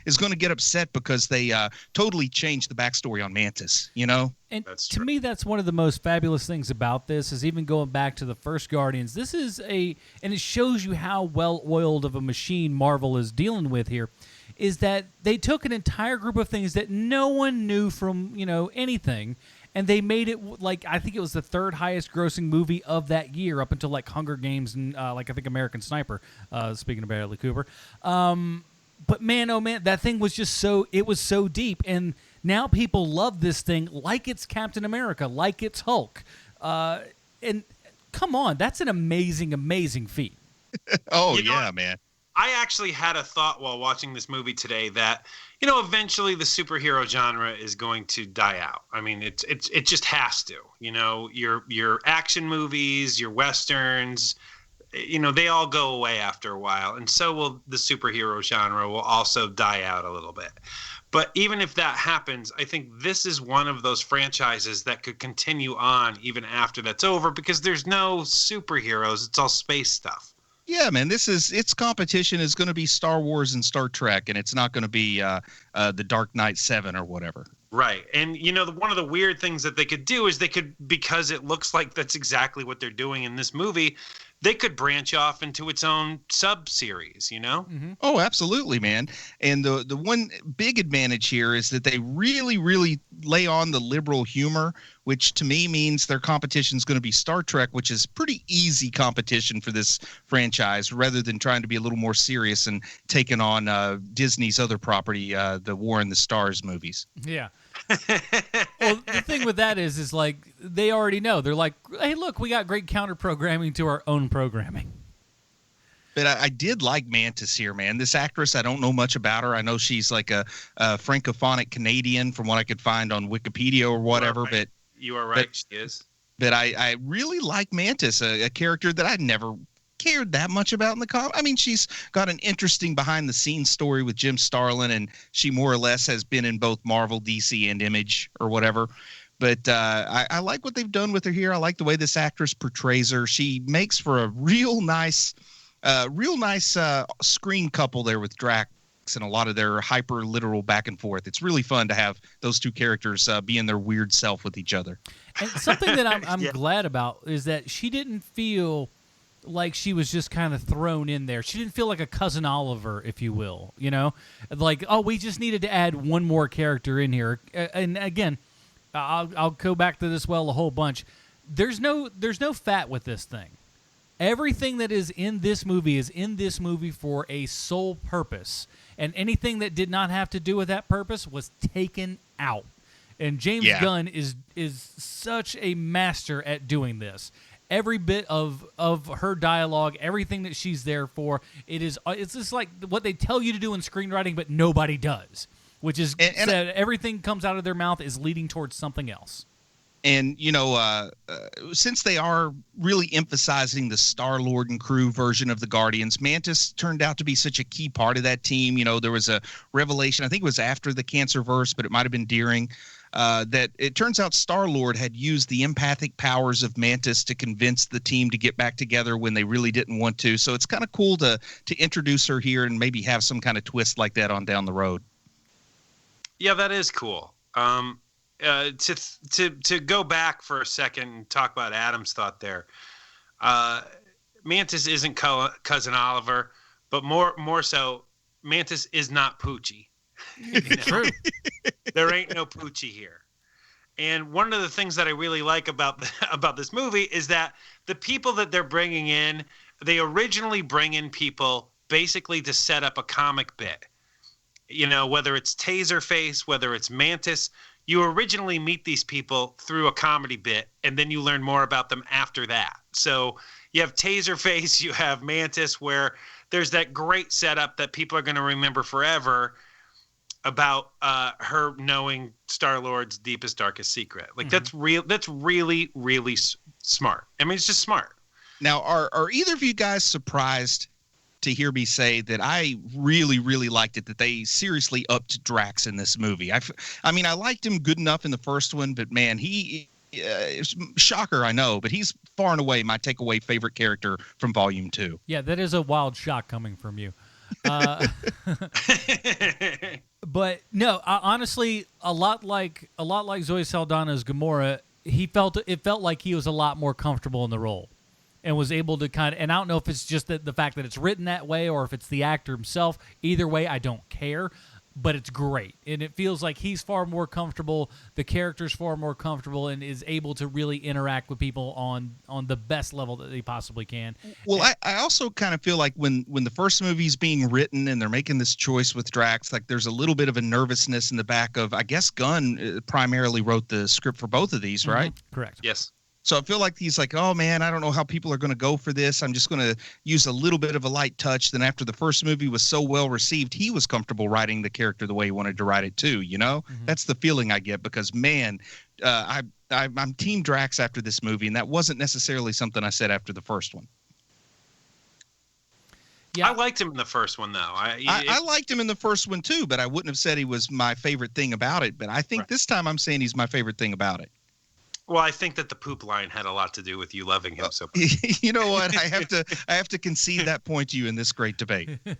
is going to get upset because they totally changed the backstory on Mantis, And to me, that's one of the most fabulous things about this is even going back to the first Guardians. This is and it shows you how well-oiled of a machine Marvel is dealing with here, is that they took an entire group of things that no one knew from, anything, and they made it like, I think it was the third highest grossing movie of that year up until like Hunger Games and I think American Sniper, speaking of Bradley Cooper. But man, oh man, that thing was just it was so deep. And now people love this thing like it's Captain America, like it's Hulk. And come on, that's an amazing, amazing feat. Man. I actually had a thought while watching this movie today that, eventually the superhero genre is going to die out. I mean, it just has to. Your action movies, your westerns, they all go away after a while, and so will the superhero genre will also die out a little bit. But even if that happens, I think this is one of those franchises that could continue on even after that's over because there's no superheroes. It's all space stuff. Yeah, man, its competition is going to be Star Wars and Star Trek, and it's not going to be the Dark Knight 7 or whatever. Right. And, one of the weird things that they could do is because it looks like that's exactly what they're doing in this movie, they could branch off into its own sub-series, Mm-hmm. Oh, absolutely, man. And the one big advantage here is that they really, really lay on the liberal humor, which to me means their competition is going to be Star Trek, which is pretty easy competition for this franchise, rather than trying to be a little more serious and taking on Disney's other property, the War in the Stars movies. Yeah. Well, the thing with that is like they already know. They're like, hey, look, we got great counter programming to our own programming. But I did like Mantis here, man. This actress, I don't know much about her. I know she's like a francophonic Canadian from what I could find on Wikipedia or whatever. Right. But you are right, she is. But I really like Mantis, a character that I never cared that much about in the comic. I mean, she's got an interesting behind-the-scenes story with Jim Starlin, and she more or less has been in both Marvel, DC, and Image or whatever. But I like what they've done with her here. I like the way this actress portrays her. She makes for a real nice screen couple there with Drax and a lot of their hyper literal back and forth. It's really fun to have those two characters being their weird self with each other. And something that I'm glad about is that she didn't feel like she was just kind of thrown in there. She didn't feel like a Cousin Oliver, if you will, like, oh, we just needed to add one more character in here. And again, I'll go back to this a whole bunch. There's no fat with this thing. Everything that is in this movie for a sole purpose, and anything that did not have to do with that purpose was taken out. And James Gunn is such a master at doing this. Every bit of her dialogue, everything that she's there for, it's just like what they tell you to do in screenwriting, but nobody does, which is everything comes out of their mouth is leading towards something else. And, since they are really emphasizing the Star-Lord and crew version of the Guardians, Mantis turned out to be such a key part of that team. There was a revelation, I think it was after the Cancerverse, but it might have been during, that it turns out Star-Lord had used the empathic powers of Mantis to convince the team to get back together when they really didn't want to. So it's kind of cool to introduce her here and maybe have some kind of twist like that on down the road. Yeah, that is cool. To go back for a second and talk about Adam's thought there, Mantis isn't Cousin Oliver, but more so, Mantis is not Poochie. True. There ain't no Poochie here. And one of the things that I really like about this movie is that the people that they're bringing in, they originally bring in people basically to set up a comic bit. Whether it's Taserface, whether it's Mantis, you originally meet these people through a comedy bit, and then you learn more about them after that. So you have Taserface, you have Mantis, where there's that great setup that people are going to remember forever about her knowing Star-Lord's deepest, darkest secret. Like, that's real. That's really, really smart. I mean, it's just smart. Now, are either of you guys surprised to hear me say that I really, really liked it, that they seriously upped Drax in this movie. I mean, I liked him good enough in the first one, but man, shocker, I know, but he's far and away my takeaway favorite character from Volume 2. Yeah, that is a wild shock coming from you. But no, honestly, a lot like Zoe Saldana's Gamora, it felt like he was a lot more comfortable in the role. And was able to and I don't know if it's just the fact that it's written that way or if it's the actor himself. Either way, I don't care, but it's great. And it feels like he's far more comfortable, the character's far more comfortable, and is able to really interact with people on the best level that they possibly can. Well, I also kind of feel like when the first movie's being written and they're making this choice with Drax, like there's a little bit of a nervousness in the back of, I guess Gunn primarily wrote the script for both of these, right? Correct. Yes. So I feel like he's like, oh, man, I don't know how people are going to go for this. I'm just going to use a little bit of a light touch. Then after the first movie was so well received, he was comfortable writing the character the way he wanted to write it, too. You know, that's the feeling I get because, man, I'm Team Drax after this movie. And that wasn't necessarily something I said after the first one. Yeah, I liked him in the first one, though. I liked him in the first one, too, but I wouldn't have said he was my favorite thing about it. But I think this time I'm saying he's my favorite thing about it. Well, I think that the poop line had a lot to do with you loving him so much. You know what? I have to concede that point to you in this great debate. But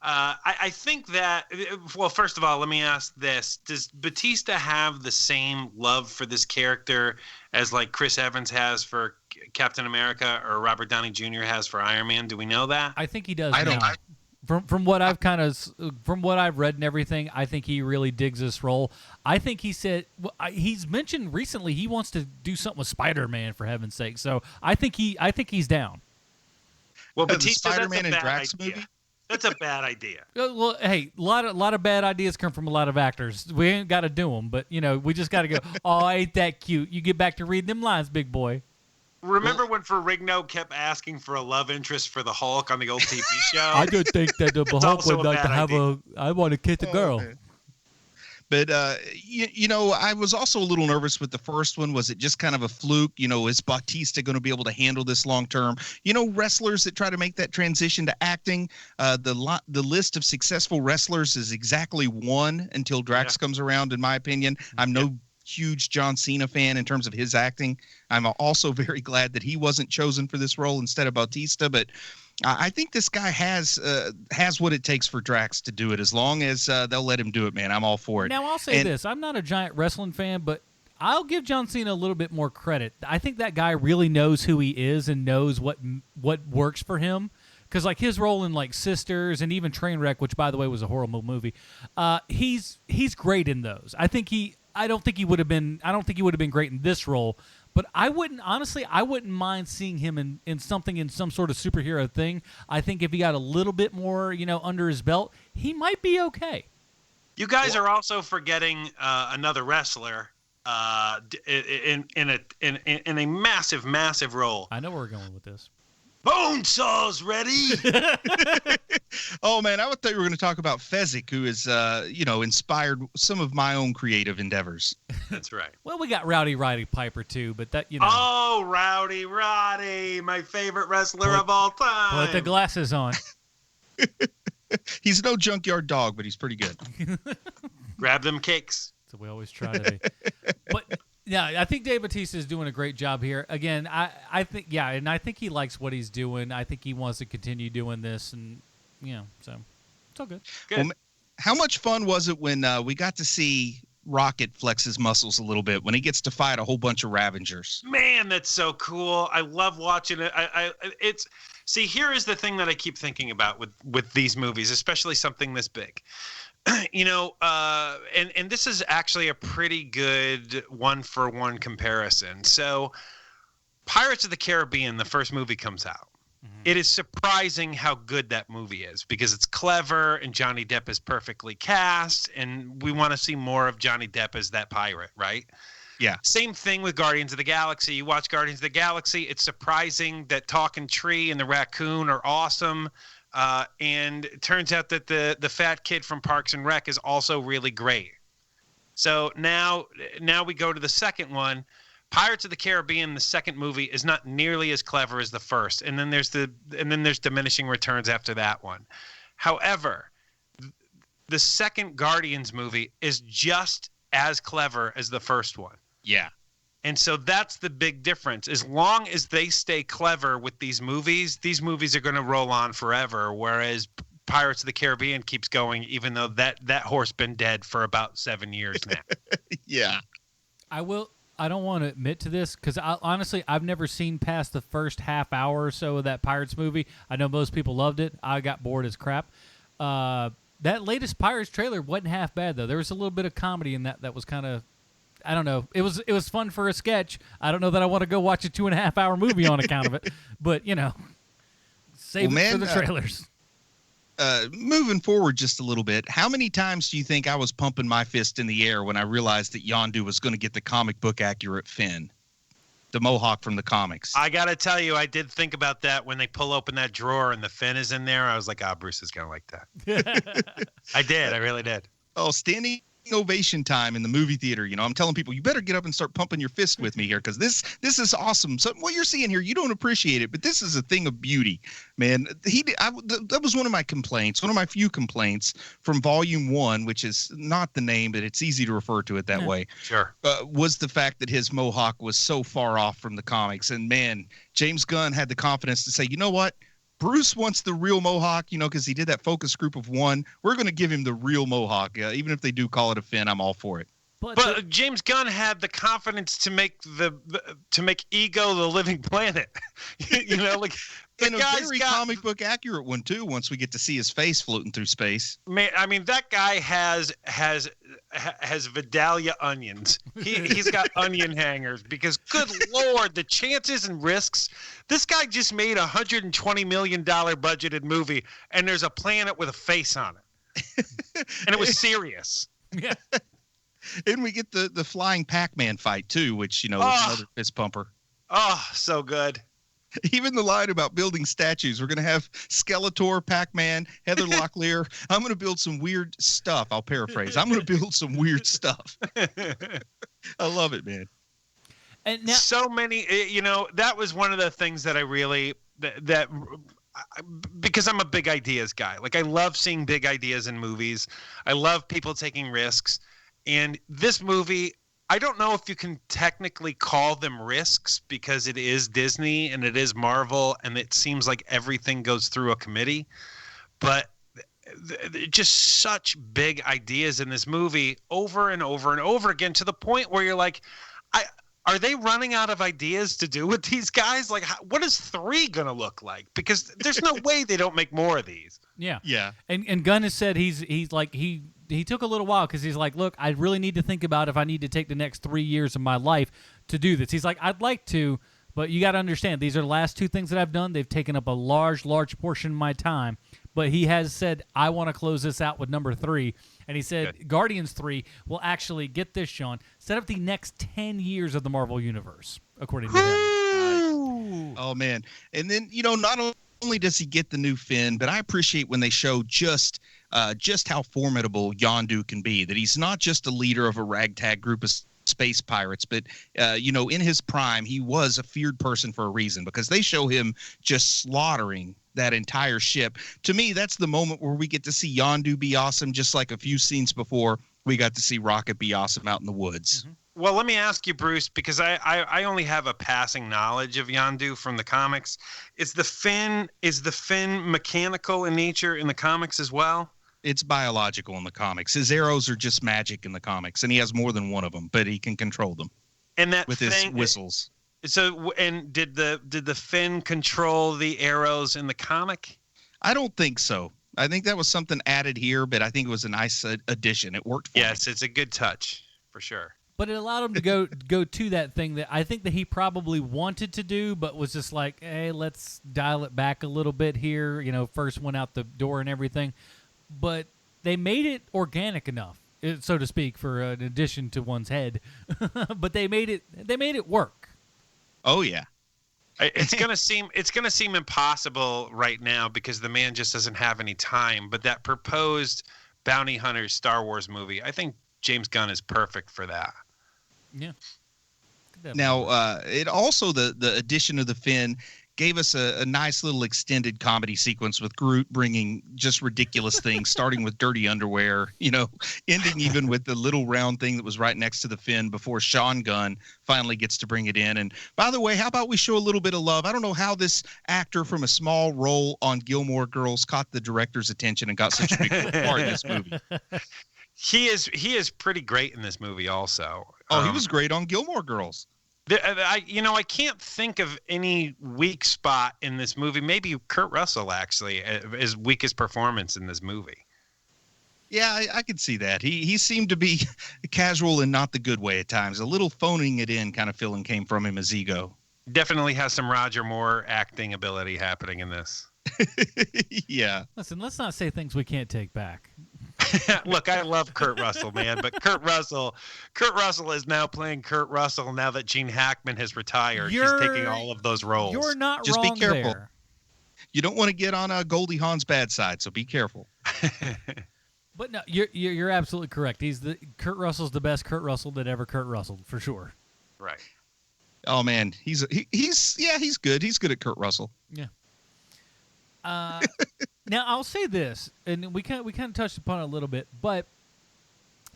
I think that, well, first of all, let me ask this. Does Bautista have the same love for this character as like Chris Evans has for Captain America or Robert Downey Jr. has for Iron Man? Do we know that? I think he does. From what I've read and everything, I think he really digs this role. I think he's mentioned recently he wants to do something with Spider-Man, for heaven's sake. So I think he's down. Well, the Spider-Man and Drax movie. That's a bad idea. Well, hey, a lot of bad ideas come from a lot of actors. We ain't got to do them, but we just got to go. Oh, ain't that cute? You get back to reading them lines, big boy. Remember when Ferrigno kept asking for a love interest for the Hulk on the old TV show? I just think that the Hulk would like to have I want to kiss a girl. Man. But, I was also a little nervous with the first one. Was it just kind of a fluke? Is Bautista going to be able to handle this long term? Wrestlers that try to make that transition to acting, the list of successful wrestlers is exactly one until Drax comes around, in my opinion. I'm no huge John Cena fan in terms of his acting. I'm also very glad that he wasn't chosen for this role instead of Bautista, but I think this guy has what it takes for Drax to do it as long as they'll let him do it, man. I'm all for it. Now, I'll say this. I'm not a giant wrestling fan, but I'll give John Cena a little bit more credit. I think that guy really knows who he is and knows what works for him. Because like his role in like Sisters and even Trainwreck, which by the way was a horrible movie, he's great in those. I don't think he would have been great in this role, but I wouldn't mind seeing him in some sort of superhero thing. I think if he got a little bit more, under his belt, he might be okay. You guys are also forgetting another wrestler in a massive role. I know where we're going with this. Bonesaw's ready. Oh man, I thought you were going to talk about Fezzik, who is, inspired some of my own creative endeavors. That's right. Well, we got Rowdy Roddy Piper too, but that Oh, Rowdy Roddy, my favorite wrestler of all time. Put the glasses on. He's no junkyard dog, but he's pretty good. Grab them cakes. So we always try to be. But yeah, I think Dave Bautista is doing a great job here. Again, I think and I think he likes what he's doing. I think he wants to continue doing this, and so it's all good. Well, how much fun was it when we got to see Rocket flex his muscles a little bit when he gets to fight a whole bunch of Ravengers? Man, that's so cool. I love watching it. See, here is the thing that I keep thinking about with these movies, especially something this big. And this is actually a pretty good one-for-one comparison. So Pirates of the Caribbean, the first movie comes out. Mm-hmm. It is surprising how good that movie is because it's clever and Johnny Depp is perfectly cast and we want to see more of Johnny Depp as that pirate, right? Yeah. Same thing with Guardians of the Galaxy. You watch Guardians of the Galaxy, it's surprising that Talking Tree and the raccoon are awesome. And it turns out that the fat kid from Parks and Rec is also really great. So now we go to the second one. Pirates of the Caribbean, the second movie, is not nearly as clever as the first, and then there's diminishing returns after that one. However, the second Guardians movie is just as clever as the first one. Yeah. And so that's the big difference. As long as they stay clever with these movies are going to roll on forever, whereas Pirates of the Caribbean keeps going, even though that horse been dead for about 7 years now. Yeah. I don't want to admit to this because honestly, I've never seen past the first half hour or so of that Pirates movie. I know most people loved it. I got bored as crap. That latest Pirates trailer wasn't half bad, though. There was a little bit of comedy in that was kind of, I don't know. It was fun for a sketch. I don't know that I want to go watch a 2.5 hour movie on account of it, but save it for the trailers. Moving forward just a little bit, how many times do you think I was pumping my fist in the air when I realized that Yondu was going to get the comic book accurate fin, the mohawk from the comics? I got to tell you, I did think about that when they pull open that drawer and the fin is in there. I was like, Bruce is going to like that. I did. I really did. Oh, standing ovation time in the movie theater. I'm telling people, you better get up and start pumping your fist with me here because this is awesome. So what you're seeing here, you don't appreciate it, but this is a thing of beauty, man. That was one of my complaints, one of my few complaints from Volume 1, which is not the name, but it's easy to refer to it that way. Sure. Was the fact that his mohawk was so far off from the comics. And man, James Gunn had the confidence to say, you know what? Bruce wants the real mohawk, because he did that focus group of one. We're going to give him the real mohawk. Even if they do call it a fin, I'm all for it. But James Gunn had the confidence to make Ego the living planet. And a very comic book accurate one too. Once we get to see his face floating through space, man, I mean that guy has Vidalia onions. He's got onion hangers because, good Lord, the chances and risks. This guy just made $120 million budgeted movie, and there's a planet with a face on it, and it was serious. Yeah. And we get the flying Pac-Man fight too, which was another fist pumper. Oh, so good. Even the line about building statues. We're going to have Skeletor, Pac-Man, Heather Locklear. I'm going to build some weird stuff. I'll paraphrase. I'm going to build some weird stuff. I love it, man. And now, so many, that was one of the things that I really, because I'm a big ideas guy. Like, I love seeing big ideas in movies. I love people taking risks. And this movie, I don't know if you can technically call them risks because it is Disney and it is Marvel and it seems like everything goes through a committee, but just such big ideas in this movie over and over and over again to the point where you're like, are they running out of ideas to do with these guys? Like, what is 3 going to look like? Because there's no way they don't make more of these. Yeah. Yeah. And Gunn has said he's like, he took a little while because he's like, look, I really need to think about if I need to take the next 3 years of my life to do this. He's like, I'd like to, but you got to understand, these are the last 2 things that I've done. They've taken up a large portion of my time. But he has said, I want to close this out with number 3. And he said, good. Guardians 3 will actually, get this, Sean, set up the next 10 years of the Marvel Universe, according to him. Oh, man. And then, not only does he get the new fin, but I appreciate when they show just how formidable Yondu can be, that he's not just a leader of a ragtag group of space pirates, but, in his prime, he was a feared person for a reason because they show him just slaughtering that entire ship. To me, that's the moment where we get to see Yondu be awesome, just like a few scenes before we got to see Rocket be awesome out in the woods. Mm-hmm. Well, let me ask you, Bruce, because I only have a passing knowledge of Yondu from the comics. Is the fin mechanical in nature in the comics as well? It's biological in the comics. His arrows are just magic in the comics, and he has more than one of them, but he can control them. And that with his whistles. So, and did the fin control the arrows in the comic? I don't think so. I think that was something added here, but I think it was a nice addition. It worked for me. Yes, it's a good touch for sure. But it allowed him to go to that thing that I think that he probably wanted to do, but was just like, hey, let's dial it back a little bit here. First one out the door and everything. But they made it organic enough, so to speak, for an addition to one's head. But they made it work. Oh yeah. It's gonna seem impossible right now because the man just doesn't have any time. But that proposed Bounty Hunters Star Wars movie, I think James Gunn is perfect for that. Yeah. Now, it also the addition of the fin gave us a nice little extended comedy sequence with Groot bringing just ridiculous things, starting with dirty underwear, ending even with the little round thing that was right next to the fin before Sean Gunn finally gets to bring it in. And by the way, how about we show a little bit of love? I don't know how this actor from a small role on Gilmore Girls caught the director's attention and got such a big part in this movie. He is pretty great in this movie also. Oh, he was great on Gilmore Girls. I can't think of any weak spot in this movie. Maybe Kurt Russell, actually, his weakest performance in this movie. Yeah, I could see that. He seemed to be casual and not the good way at times. A little phoning it in kind of feeling came from him, his ego. Definitely has some Roger Moore acting ability happening in this. Yeah. Listen, let's not say things we can't take back. Look, I love Kurt Russell, man, but Kurt Russell is now playing Kurt Russell now that Gene Hackman has retired. He's taking all of those roles. You're not Just wrong be careful. there. You don't want to get on Goldie Hawn's bad side, so be careful. But no, you're absolutely correct. Kurt Russell's the best Kurt Russell that ever Kurt Russelled, for sure. Right. Oh man, he's good. He's good at Kurt Russell. Yeah. Now I'll say this, and we kind of touched upon it a little bit, but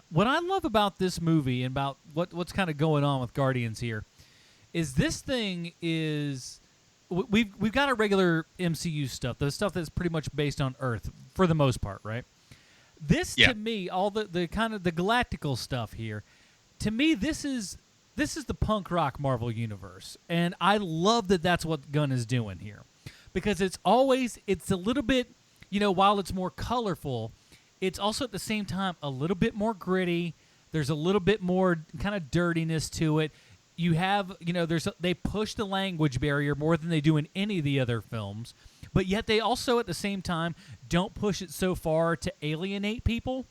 what I love about this movie and about what's kind of going on with Guardians here is this thing is we've got our regular MCU stuff, the stuff that's pretty much based on Earth for the most part, right? This to me, all the kind of the galactical stuff here, to me this is the punk rock Marvel universe, and I love that that's what Gunn is doing here. Because it's a little bit, while it's more colorful, it's also at the same time a little bit more gritty. There's a little bit more kind of dirtiness to it. You have, they push the language barrier more than they do in any of the other films. But yet they also at the same time don't push it so far to alienate people.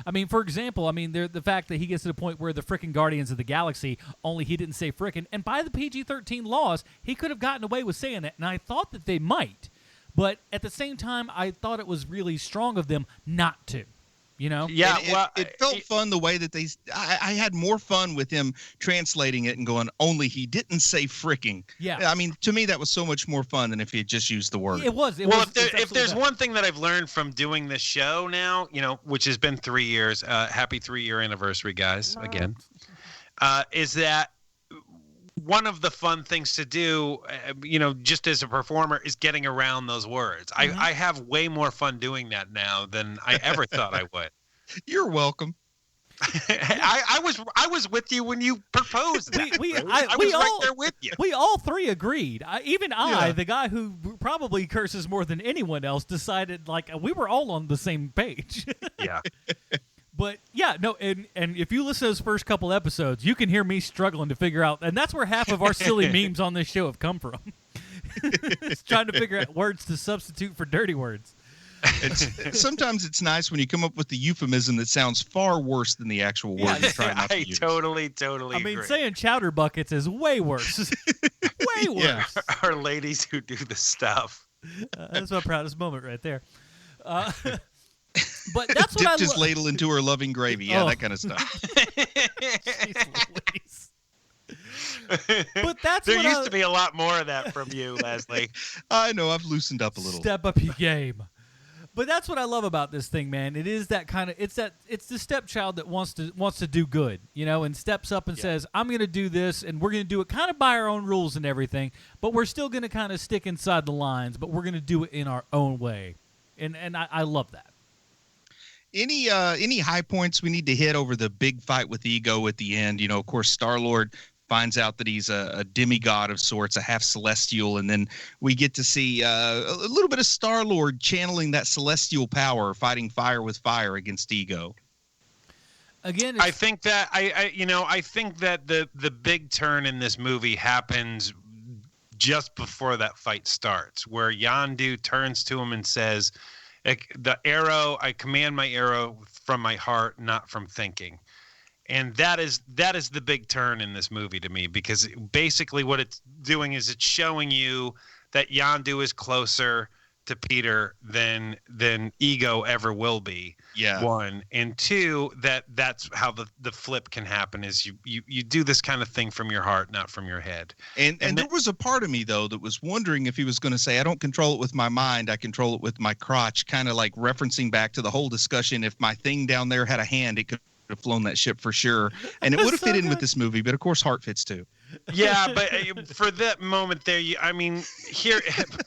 I mean, for example, the fact that he gets to the point where the frickin' Guardians of the Galaxy, only he didn't say frickin', and by the PG-13 laws, he could have gotten away with saying that, and I thought that they might. But at the same time, I thought it was really strong of them not to. Yeah, it felt fun the way that I had more fun with him translating it and going, only he didn't say fricking. Yeah. I mean, to me, that was so much more fun than if he had just used the word. It was. If there's one thing that I've learned from doing this show now, which has been 3 years, happy 3-year anniversary, guys, again, is that one of the fun things to do, just as a performer, is getting around those words. Mm-hmm. I have way more fun doing that now than I ever thought I would. You're welcome. I was with you when you proposed that. I was right there with you. We all three agreed. The guy who probably curses more than anyone else, decided we were all on the same page. Yeah. But yeah, no, and if you listen to those first couple episodes, you can hear me struggling to figure out, and that's where half of our silly memes on this show have come from. It's trying to figure out words to substitute for dirty words. Sometimes it's nice when you come up with the euphemism that sounds far worse than the actual word you're trying not to use. Totally agree. Saying chowder buckets is way worse. Way worse. Yeah. Our ladies who do the stuff. That's my proudest moment right there. But that's what dipped his ladle into her loving gravy. Yeah, that kind of stuff. But that's there used to be a lot more of that from you, Leslie. I know. I've loosened up a little. Step up your game. But that's what I love about this thing, man. It is that kind of it's the stepchild that wants to do good, and steps up and says, "I'm going to do this, and we're going to do it kind of by our own rules and everything, but we're still going to kind of stick inside the lines, but we're going to do it in our own way." And I love that. Any high points we need to hit over the big fight with Ego at the end? Of course, Star-Lord finds out that he's a demigod of sorts, a half celestial, and then we get to see a little bit of Star-Lord channeling that celestial power, fighting fire with fire against Ego. Again, I think that I think that the big turn in this movie happens just before that fight starts, where Yondu turns to him and says, "The arrow, I command my arrow from my heart, not from thinking." And that is the big turn in this movie to me, because basically what it's doing is it's showing you that Yondu is closer to Peter than ego ever will be. Yeah. One, and two, that's how the flip can happen is you do this kind of thing from your heart, not from your head. And there was a part of me though that was wondering if he was going to say, I don't control it with my mind, I control it with my crotch, kind of like referencing back to the whole discussion. If my thing down there had a hand, it could have flown that ship for sure. And it would have fit in with this movie, but of course heart fits too. Yeah, but for that moment there, here,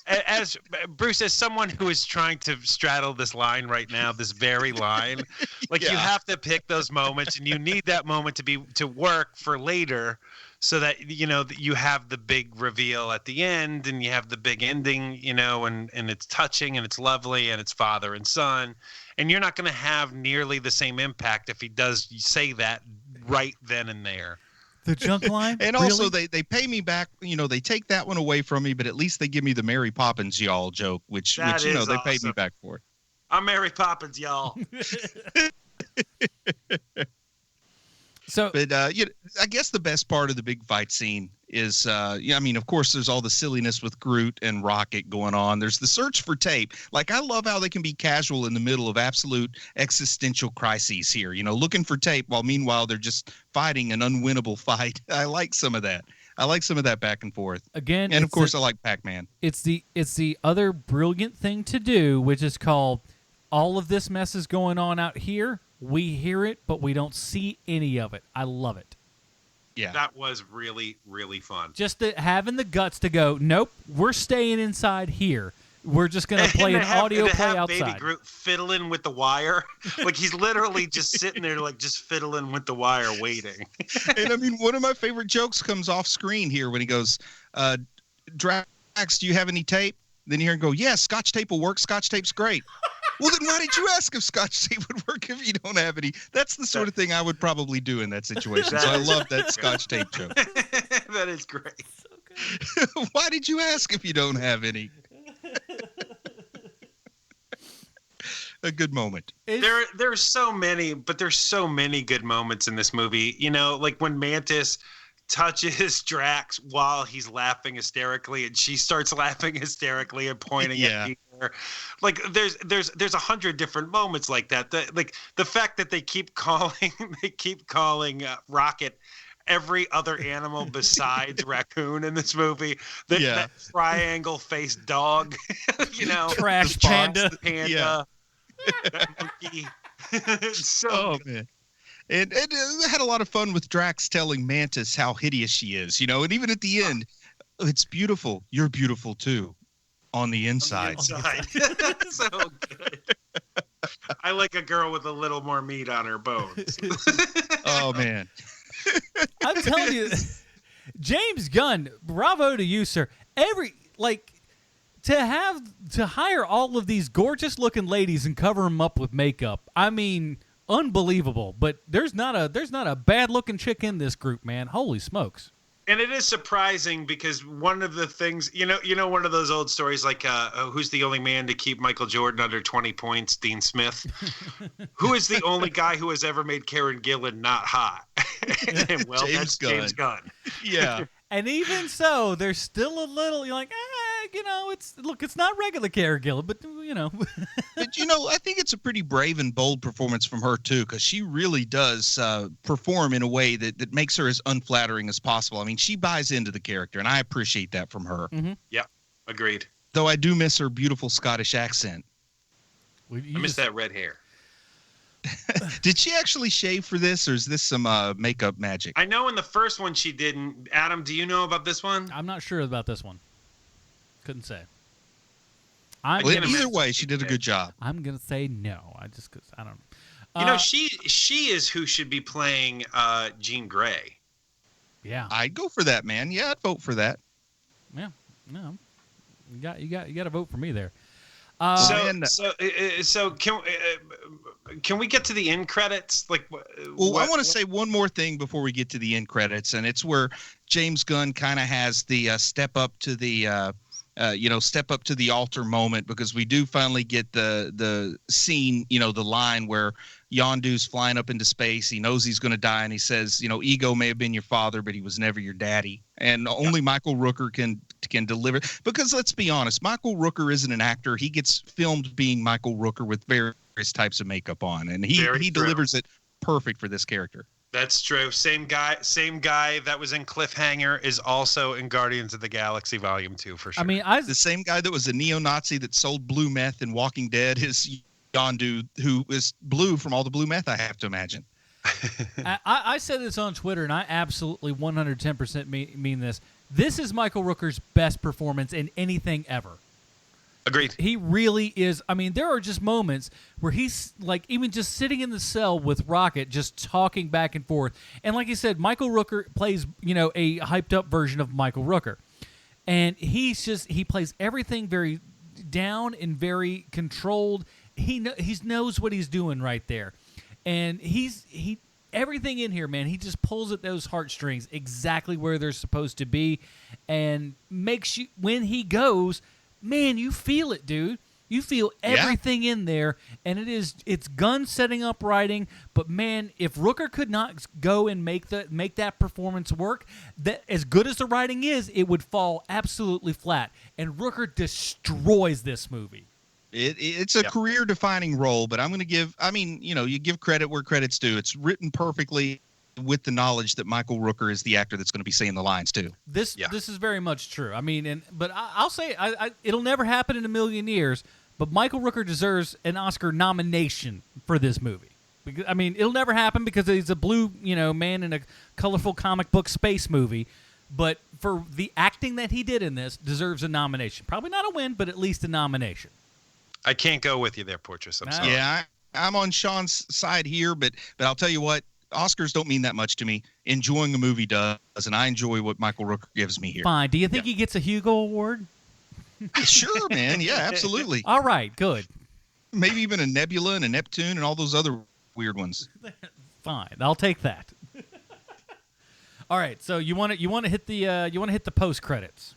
as Bruce, as someone who is trying to straddle this line right now, this very line, like you have to pick those moments, and you need that moment to work for later, so that that you have the big reveal at the end, and you have the big ending, and it's touching and it's lovely and it's father and son, and you're not going to have nearly the same impact if he does say that right then and there. The junk line? And also they pay me back, they take that one away from me, but at least they give me the Mary Poppins y'all joke, which they paid me back for. I'm Mary Poppins, y'all. But I guess the best part of the big fight scene is, of course, there's all the silliness with Groot and Rocket going on. There's the search for tape. Like, I love how they can be casual in the middle of absolute existential crises here, looking for tape while meanwhile they're just fighting an unwinnable fight. I like some of that. I like some of that back and forth. Again, and of course, I like Pac-Man. It's the other brilliant thing to do, which is called all of this mess is going on out here. We hear it, but we don't see any of it. I love it. Yeah. That was really, really fun. Just having the guts to go, nope, we're staying inside here. We're just going to play an audio play outside. Baby Groot fiddling with the wire. Like, he's literally just sitting there, like, just fiddling with the wire, waiting. And, one of my favorite jokes comes off screen here when he goes, Drax, do you have any tape? Then you hear him go, yeah, Scotch tape will work. Scotch tape's great. Well, then why did you ask if Scotch tape would work if you don't have any? That's the sort of thing I would probably do in that situation. So I love that Scotch tape joke. That is great. So good. Why did you ask if you don't have a good moment? There's so many good moments in this movie. Like when Mantis touches Drax while he's laughing hysterically, and she starts laughing hysterically and pointing at Peter. Like there's 100 different moments like that. The fact that they keep calling Rocket every other animal besides raccoon in this movie. That triangle faced dog, trash panda. That monkey. Man. And I had a lot of fun with Drax telling Mantis how hideous she is, and even at the end, it's beautiful. You're beautiful too, on the inside. So good. I like a girl with a little more meat on her bones. Oh man. I'm telling you, James Gunn, bravo to you, sir. To hire all of these gorgeous looking ladies and cover them up with makeup. I mean, unbelievable. But there's not a bad looking chick in this group, man. Holy smokes. And it is surprising because one of the things, one of those old stories like who's the only man to keep Michael Jordan under 20 points, Dean Smith. Who is the only guy who has ever made Karen Gillan not hot? Well, that's James Gunn. Yeah. And even so, there's still a little, you're like, it's not regular Karen Gillan, but, But, I think it's a pretty brave and bold performance from her, too, because she really does perform in a way that makes her as unflattering as possible. I mean, she buys into the character, and I appreciate that from her. Mm-hmm. Yeah, agreed. Though I do miss her beautiful Scottish accent. I miss that red hair. Did she actually shave for this, or is this some makeup magic? I know in the first one she didn't. Adam, do you know about this one? I'm not sure about this one. Couldn't say. Either way, she did a good job. I'm gonna say no. Because I don't know. She is who should be playing Jean Grey. Yeah, I'd go for that, man. Yeah, I'd vote for that. Yeah, no, you got to vote for me there. So can we get to the end credits? I want to say one more thing before we get to the end credits, and it's where James Gunn kind of has the step up to the altar moment, because we do finally get the scene, the line where Yondu's flying up into space. He knows he's going to die, and he says, Ego may have been your father, but he was never your daddy. And only Michael Rooker can can deliver. Because let's be honest, Michael Rooker isn't an actor. He gets filmed being Michael Rooker with various types of makeup on, and he delivers it perfect for this character. That's true. Same guy that was in Cliffhanger is also in Guardians of the Galaxy Volume 2 for sure. I mean, the same guy that was a neo-Nazi that sold blue meth in Walking Dead is Yondu, who is blue from all the blue meth, I have to imagine. I said this on Twitter, and I absolutely 110% mean this. This is Michael Rooker's best performance in anything ever. Agreed. He really is. I mean, there are just moments where he's like even just sitting in the cell with Rocket, just talking back and forth. And like you said, Michael Rooker plays, a hyped up version of Michael Rooker. And he plays everything very down and very controlled. He knows what he's doing right there. And he everything in here, man, he just pulls at those heartstrings exactly where they're supposed to be and makes you, when he goes, man, you feel it, dude. You feel everything in there, and it's Gunn setting up writing. But man, if Rooker could not go and make that performance work, that as good as the writing is, it would fall absolutely flat. And Rooker destroys this movie. It's a career-defining role, but I'm going to give. I mean, you give credit where credit's due. It's written perfectly with the knowledge that Michael Rooker is the actor that's going to be saying the lines too. This is very much true. I mean, but I'll say it'll never happen in a million years. But Michael Rooker deserves an Oscar nomination for this movie. Because, I mean, it'll never happen because he's a blue, man in a colorful comic book space movie. But for the acting that he did in this, deserves a nomination. Probably not a win, but at least a nomination. I can't go with you there, Portrais. I'm sorry. Yeah, I'm on Sean's side here, but I'll tell you what. Oscars don't mean that much to me. Enjoying a movie does, and I enjoy what Michael Rooker gives me here. Fine. Do you think he gets a Hugo Award? Sure, man. Yeah, absolutely. All right, good. Maybe even a Nebula and a Neptune and all those other weird ones. Fine, I'll take that. All right, so you want to hit the post credits.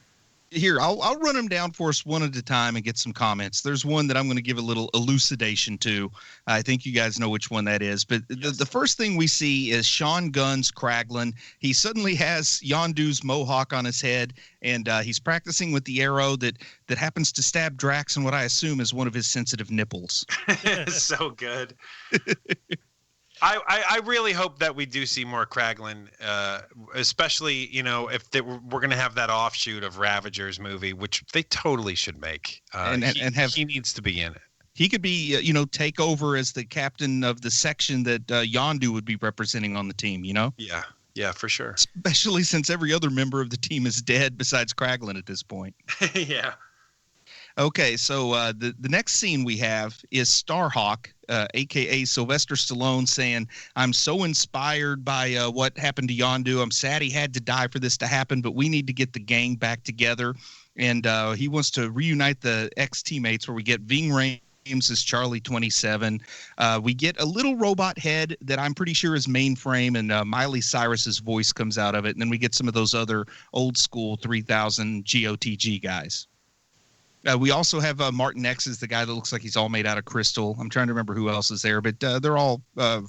Here, I'll run them down for us one at a time and get some comments. There's one that I'm going to give a little elucidation to. I think you guys know which one that is. But the first thing we see is Sean Gunn's Kraglin. He suddenly has Yondu's mohawk on his head, and he's practicing with the arrow that happens to stab Drax in what I assume is one of his sensitive nipples. So good. I really hope that we do see more Kraglin, especially, if we're going to have that offshoot of Ravager's movie, which they totally should make. He needs to be in it. He could be, take over as the captain of the section that Yondu would be representing on the team, Yeah, for sure. Especially since every other member of the team is dead besides Kraglin at this point. Yeah. Okay, so the next scene we have is Starhawk, a.k.a. Sylvester Stallone, saying, I'm so inspired by what happened to Yondu. I'm sad he had to die for this to happen, but we need to get the gang back together. And he wants to reunite the ex-teammates where we get Ving Rhames as Charlie 27. We get a little robot head that I'm pretty sure is Mainframe, and Miley Cyrus's voice comes out of it. And then we get some of those other old-school 3000 GOTG guys. We also have Martin X is the guy that looks like he's all made out of crystal. I'm trying to remember who else is there, but they're all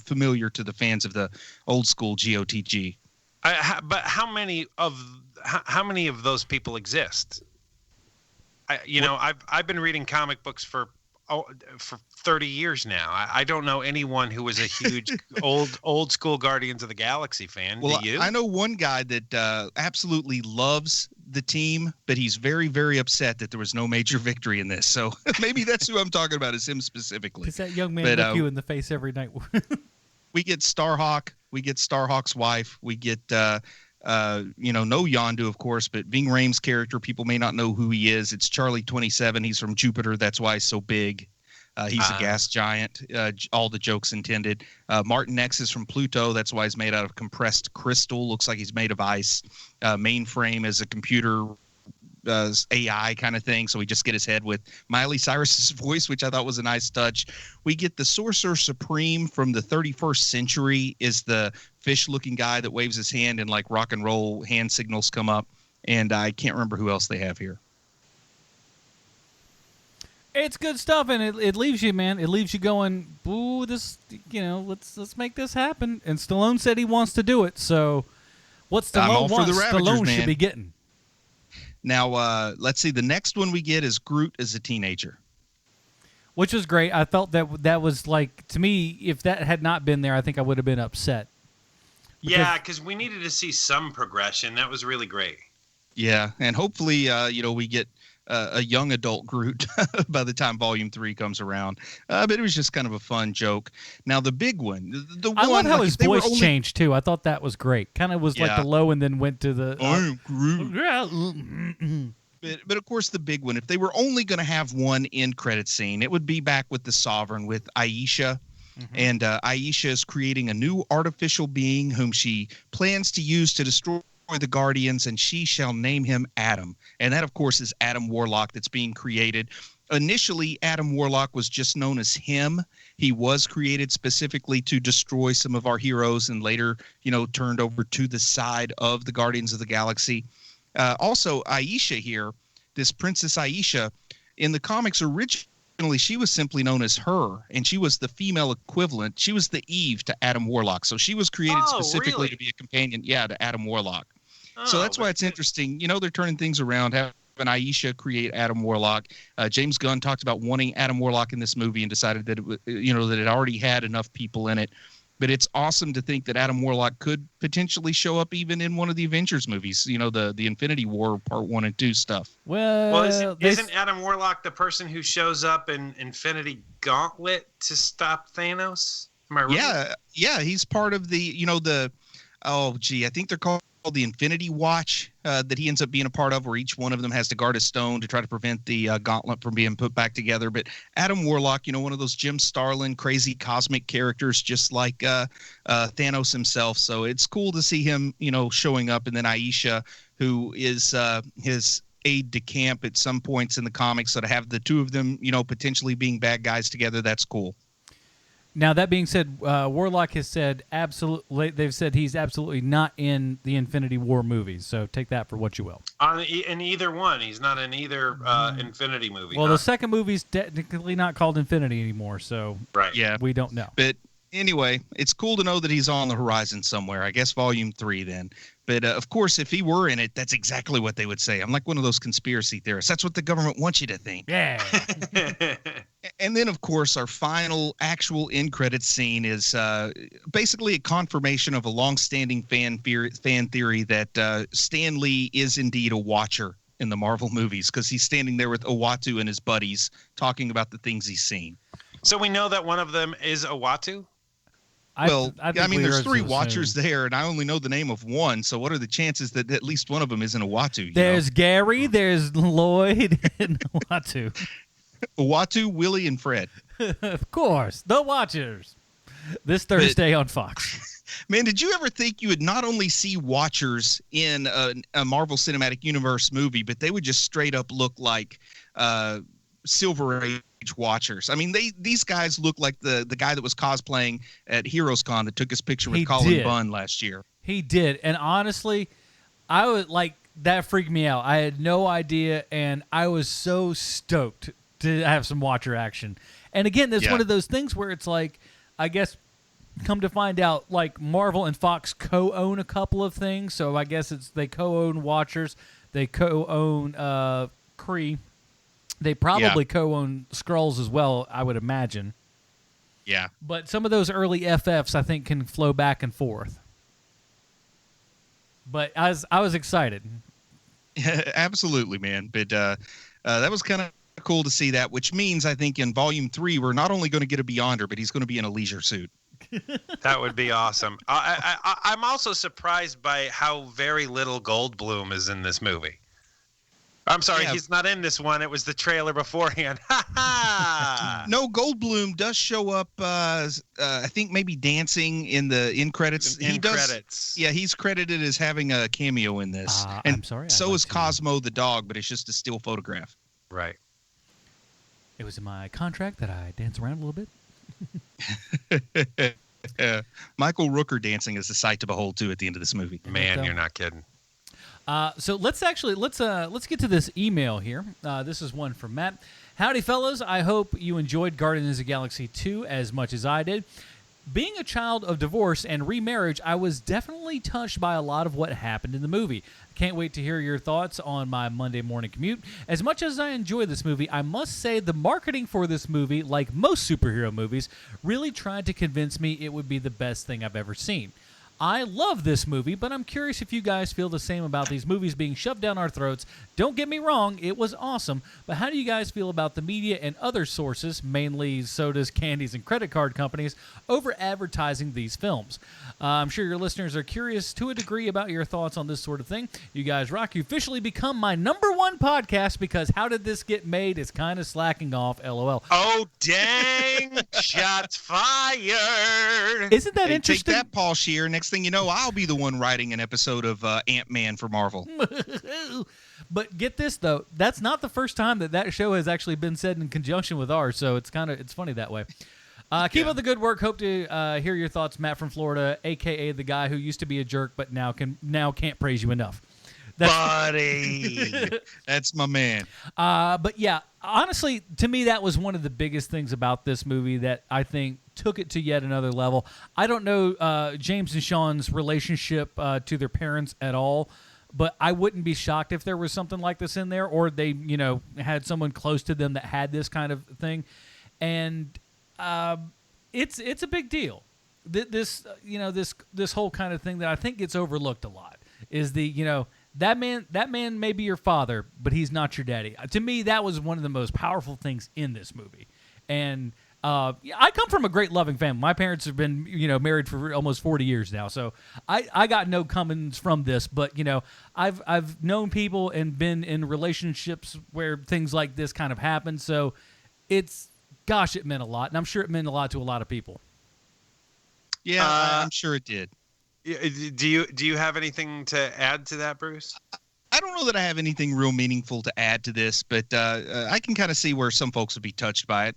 familiar to the fans of the old school GOTG. But how many of those people exist? I've been reading comic books for 30 years now. I don't know anyone who was a huge old school Guardians of the Galaxy fan. Well, do you? I know one guy that absolutely loves the team, but he's very, very upset that there was no major victory in this. So maybe that's who I'm talking about, is him specifically. Does that young man look you in the face every night? We get Starhawk. We get Starhawk's wife. We get, no Yondu, of course, but Ving Rhames' character, people may not know who he is. It's Charlie 27. He's from Jupiter. That's why he's so big. He's a gas giant. All the jokes intended. Martin X is from Pluto. That's why he's made out of compressed crystal. Looks like he's made of ice. Mainframe is a computer AI kind of thing. So we just get his head with Miley Cyrus's voice, which I thought was a nice touch. We get the Sorcerer Supreme from the 31st century, is the fish-looking guy that waves his hand and like rock and roll hand signals come up. And I can't remember who else they have here. It's good stuff, and it leaves you, man. It leaves you going, ooh, this, let's make this happen. And Stallone said he wants to do it. So, what Stallone wants, Ravagers, Stallone man. should be getting. Now, let's see. The next one we get is Groot as a teenager. Which was great. I felt that was like, to me, if that had not been there, I think I would have been upset. Yeah, because we needed to see some progression. That was really great. Yeah, and hopefully, we get a young adult Groot by the time Volume 3 comes around. But it was just kind of a fun joke. Now, the big one. I love how his voice changed, too. I thought that was great. Kind of was like the low and then went to the... I'm Groot. But of course, the big one, if they were only going to have one end credit scene, it would be back with the Sovereign, with Aisha. Mm-hmm. And Aisha is creating a new artificial being whom she plans to use to destroy the Guardians, and she shall name him Adam. And that, of course, is Adam Warlock that's being created. Initially, Adam Warlock was just known as him. He was created specifically to destroy some of our heroes and later, turned over to the side of the Guardians of the Galaxy. Also, Aisha here, this Princess Aisha, in the comics originally, she was simply known as her, and she was the female equivalent. She was the Eve to Adam Warlock. So she was created specifically to be a companion, to Adam Warlock. So that's why it's interesting. They're turning things around, having Aisha create Adam Warlock. James Gunn talked about wanting Adam Warlock in this movie and decided that that it already had enough people in it. But it's awesome to think that Adam Warlock could potentially show up even in one of the Avengers movies, the Infinity War Part 1 and 2 stuff. Well, isn't Adam Warlock the person who shows up in Infinity Gauntlet to stop Thanos? Am I right? Yeah, he's part of the, I think they're called the Infinity Watch that he ends up being a part of, where each one of them has to guard a stone to try to prevent the gauntlet from being put back together. But Adam Warlock, one of those Jim Starlin crazy cosmic characters, just like Thanos himself. So it's cool to see him, showing up. And then Aisha, who is his aide de camp at some points in the comics. So to have the two of them, potentially being bad guys together, that's cool. Now, that being said, Warlock has said they've said he's absolutely not in the Infinity War movies, so take that for what you will. In either one. He's not in either Infinity movie. Well, the second movie's technically not called Infinity anymore, so we don't know. But anyway, it's cool to know that he's on the horizon somewhere. I guess Volume 3 then. But, of course, if he were in it, that's exactly what they would say. I'm like one of those conspiracy theorists. That's what the government wants you to think. Yeah. And then, of course, our final actual end credits scene is basically a confirmation of a longstanding fan theory that Stan Lee is indeed a watcher in the Marvel movies, because he's standing there with Uatu and his buddies talking about the things he's seen. So we know that one of them is Uatu? Well, I mean, there's three watchers there, and I only know the name of one. So what are the chances that at least one of them isn't Uatu? There's Gary, there's Lloyd, and Uatu. Uatu, Willie, and Fred. Of course, the Watchers. This Thursday on Fox. Man, did you ever think you would not only see Watchers in a Marvel Cinematic Universe movie, but they would just straight up look like Silver Age Watchers? I mean, these guys look like the guy that was cosplaying at Heroes Con that took his picture with Colin Bunn last year. He did. And honestly, I would that freaked me out. I had no idea, and I was so stoked to have some Watcher action. And again, there's one of those things where it's like, I guess, come to find out, like, Marvel and Fox co-own a couple of things. So I guess they co-own Watchers, they co-own Kree. They probably co-own Skrulls as well, I would imagine. Yeah. But some of those early FFs, I think, can flow back and forth. But I was excited. Absolutely, man. But that was kind of cool to see that, which means I think in Volume 3, we're not only going to get a Beyonder, but he's going to be in a leisure suit. That would be awesome. I'm also surprised by how very little Goldblum is in this movie. I'm sorry, he's not in this one. It was the trailer beforehand. No, Goldblum does show up, I think maybe dancing in the end credits. Credits. Yeah, he's credited as having a cameo in this. And I'm sorry. So is Cosmo the dog, but it's just a still photograph. Right. It was in my contract that I dance around a little bit. Michael Rooker dancing is a sight to behold, too, at the end of this movie. Man, you're not kidding. So let's get to this email here. This is one from Matt. Howdy, fellas. I hope you enjoyed Guardians of the Galaxy 2 as much as I did. Being a child of divorce and remarriage, I was definitely touched by a lot of what happened in the movie. Can't wait to hear your thoughts on my Monday morning commute. As much as I enjoy this movie, I must say the marketing for this movie, like most superhero movies, really tried to convince me it would be the best thing I've ever seen. I love this movie, but I'm curious if you guys feel the same about these movies being shoved down our throats. Don't get me wrong, it was awesome, but how do you guys feel about the media and other sources, mainly sodas, candies, and credit card companies, over-advertising these films? I'm sure your listeners are curious to a degree about your thoughts on this sort of thing. You guys rock. You officially become my #1 podcast because How Did This Get Made is kind of slacking off, LOL. Oh, dang. Shots fired. Isn't that interesting? Take that, Paul Scheer. Next thing you know, I'll be the one writing an episode of Ant-Man for Marvel. But get this, though. That's not the first time that show has actually been said in conjunction with ours, so it's funny that way. Keep up the good work. Hope to hear your thoughts, Matt from Florida, a.k.a. the guy who used to be a jerk but now can't praise you enough. Buddy. That's my man. But yeah, honestly, to me, that was one of the biggest things about this movie that I think took it to yet another level. I don't know James and Sean's relationship to their parents at all, but I wouldn't be shocked if there was something like this in there, or they, had someone close to them that had this kind of thing. And it's a big deal. This whole kind of thing that I think gets overlooked a lot is that man may be your father, but he's not your daddy. To me, that was one of the most powerful things in this movie. And I come from a great loving family. My parents have been, married for almost 40 years now, so I got no comings from this. But I've known people and been in relationships where things like this kind of happen. So it meant a lot, and I'm sure it meant a lot to a lot of people. Yeah, I'm sure it did. Do you have anything to add to that, Bruce? I don't know that I have anything real meaningful to add to this, but I can kind of see where some folks would be touched by it.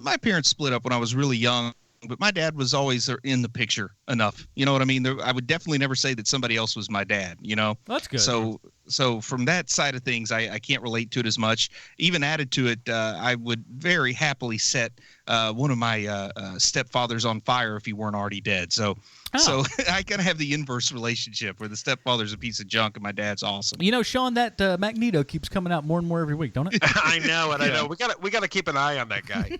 My parents split up when I was really young, but my dad was always in the picture enough. You know what I mean? I would definitely never say that somebody else was my dad, That's good. So from that side of things, I can't relate to it as much. Even added to it, I would very happily set one of my stepfathers on fire if he weren't already dead. So I kind of have the inverse relationship where the stepfather's a piece of junk and my dad's awesome. Sean, that Magneto keeps coming out more and more every week, don't it? I know it. I know. We got to keep an eye on that guy.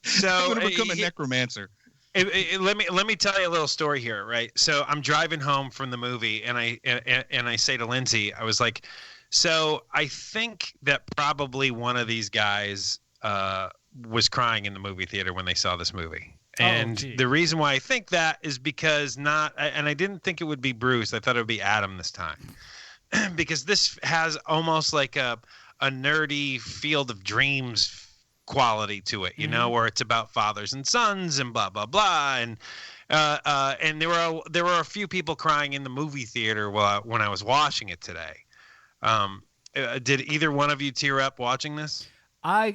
So I'm going to become a necromancer. Let me tell you a little story here, right? So I'm driving home from the movie, and I say to Lindsay, I was like, so I think that probably one of these guys was crying in the movie theater when they saw this movie. And the reason why I think that is because I didn't think it would be Bruce. I thought it would be Adam this time. Because this has almost like a nerdy Field of Dreams quality to it, where it's about fathers and sons and blah, blah, blah. And there were a few people crying in the movie theater when I was watching it today. Did either one of you tear up watching this? I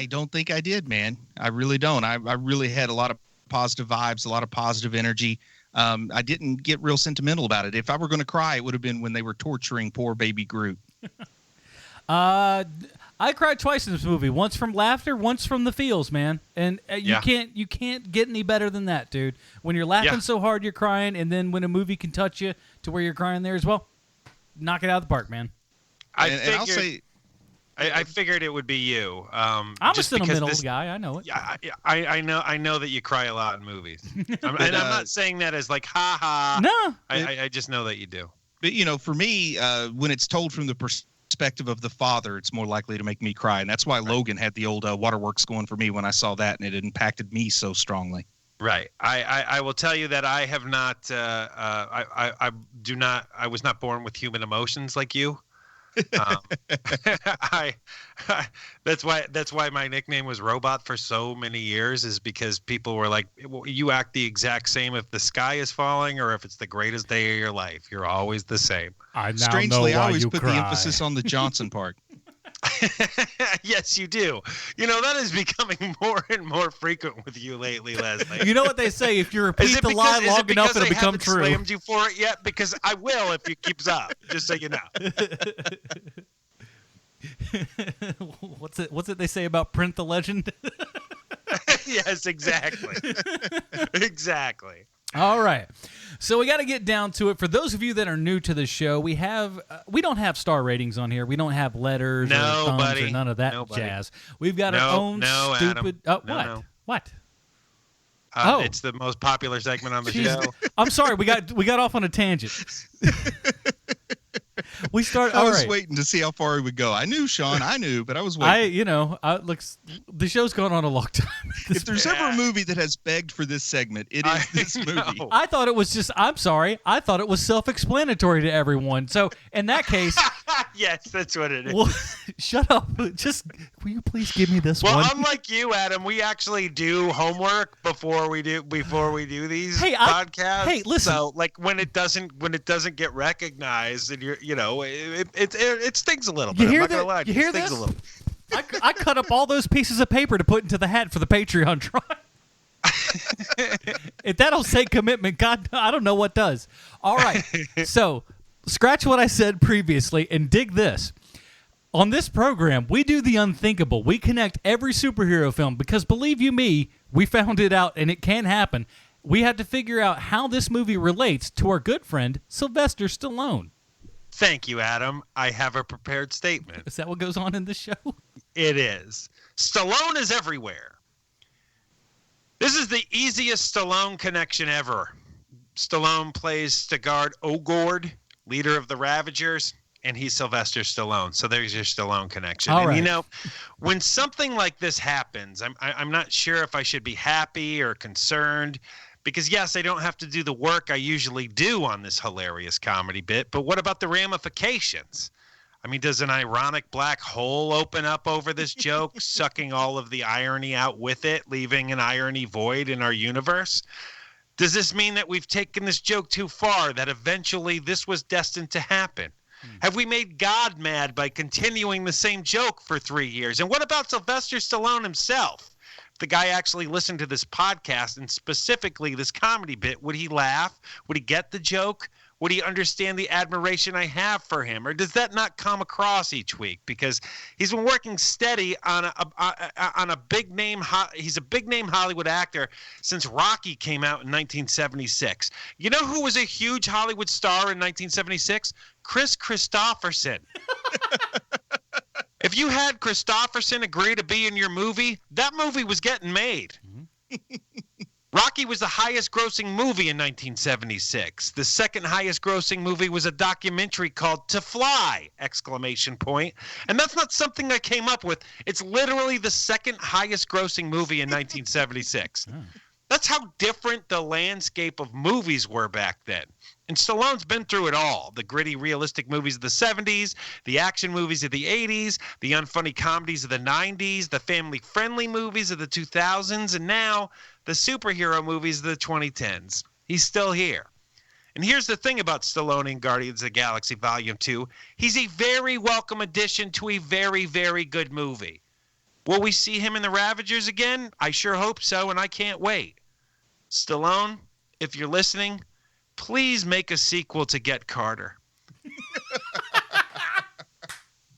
don't think I did, man. I really don't. I really had a lot of positive vibes, a lot of positive energy. I didn't get real sentimental about it. If I were going to cry, it would have been when they were torturing poor baby Groot. I cried twice in this movie. Once from laughter, once from the feels, man. And you can't get any better than that, dude. When you're laughing so hard you're crying, and then when a movie can touch you to where you're crying there as well, knock it out of the park, man. I figured it would be you. I'm a sentimental guy. I know it. Yeah, I know that you cry a lot in movies, and I'm not saying that as like ha ha. No, I just know that you do. But for me, when it's told from the perspective of the father, it's more likely to make me cry, and that's why Logan had the old waterworks going for me when I saw that, and it impacted me so strongly. Right. I will tell you that I have not. I do not. I was not born with human emotions like you. That's why my nickname was Robot for so many years, is because people were like, you act the exact same if the sky is falling or if it's the greatest day of your life. You're always the same. Strangely, I always put the emphasis on the Johnson part. Yes, you do. That is becoming more and more frequent with you lately, Leslie. You know what they say, if you repeat the line long enough, it'll become true. Slammed you for it yet? Because I will if it keeps up, just so you know. What's it they say about Print the Legend? Yes, exactly. Exactly. All right. So we got to get down to it. For those of you that are new to the show, we don't have star ratings on here. We don't have letters or thumbs or none of that jazz. We've got our own stupid. Adam. What? It's the most popular segment on the show. I'm sorry. We got off on a tangent. I was waiting to see how far he would go. I knew, Sean. I knew, but I was waiting. The show's going on a long time. If there's ever a movie that has begged for this segment, it is this movie. I thought it was I'm sorry. I thought it was self-explanatory to everyone. So in that case, yes, that's what it is. Well, shut up. Just will you please give me this one? Well, unlike you, Adam, we actually do homework before we do these podcasts. Hey, listen. So like when it doesn't get recognized, and it stings a little bit. I'm not gonna lie. You hear this? A little. I cut up all those pieces of paper to put into the hat for the Patreon trial. If that don't say commitment, God, I don't know what does. All right. So scratch what I said previously and dig this. On this program, we do the unthinkable. We connect every superhero film because, believe you me, we found it out and it can happen. We had to figure out how this movie relates to our good friend, Sylvester Stallone. Thank you, Adam. I have a prepared statement. Is that what goes on in the show? It is. Stallone is everywhere. This is the easiest Stallone connection ever. Stallone plays Stigard Ogord, leader of the Ravagers, and he's Sylvester Stallone. So there's your Stallone connection. All and right. When something like this happens, I'm not sure if I should be happy or concerned. Because, yes, I don't have to do the work I usually do on this hilarious comedy bit, but what about the ramifications? I mean, does an ironic black hole open up over this joke, sucking all of the irony out with it, leaving an irony void in our universe? Does this mean that we've taken this joke too far, that eventually this was destined to happen? Have we made God mad by continuing the same joke for 3 years? And what about Sylvester Stallone himself? The guy actually listened to this podcast and specifically this comedy bit, would he laugh? Would he get the joke? Would he understand the admiration I have for him? Or does that not come across each week? Because he's been working steady on a big name. He's a big name Hollywood actor since Rocky came out in 1976. You know who was a huge Hollywood star in 1976? Chris Christopherson. If you had Christopherson agree to be in your movie, that movie was getting made. Rocky was the highest grossing movie in 1976. The second highest grossing movie was a documentary called To Fly! ! And that's not something I came up with. It's literally the second highest grossing movie in 1976. That's how different the landscape of movies were back then. And Stallone's been through it all. The gritty, realistic movies of the 70s, the action movies of the 80s, the unfunny comedies of the 90s, the family-friendly movies of the 2000s, and now the superhero movies of the 2010s. He's still here. And here's the thing about Stallone in Guardians of the Galaxy Volume 2. He's a very welcome addition to a very, very good movie. Will we see him in the Ravagers again? I sure hope so, and I can't wait. Stallone, if you're listening, please make a sequel to Get Carter.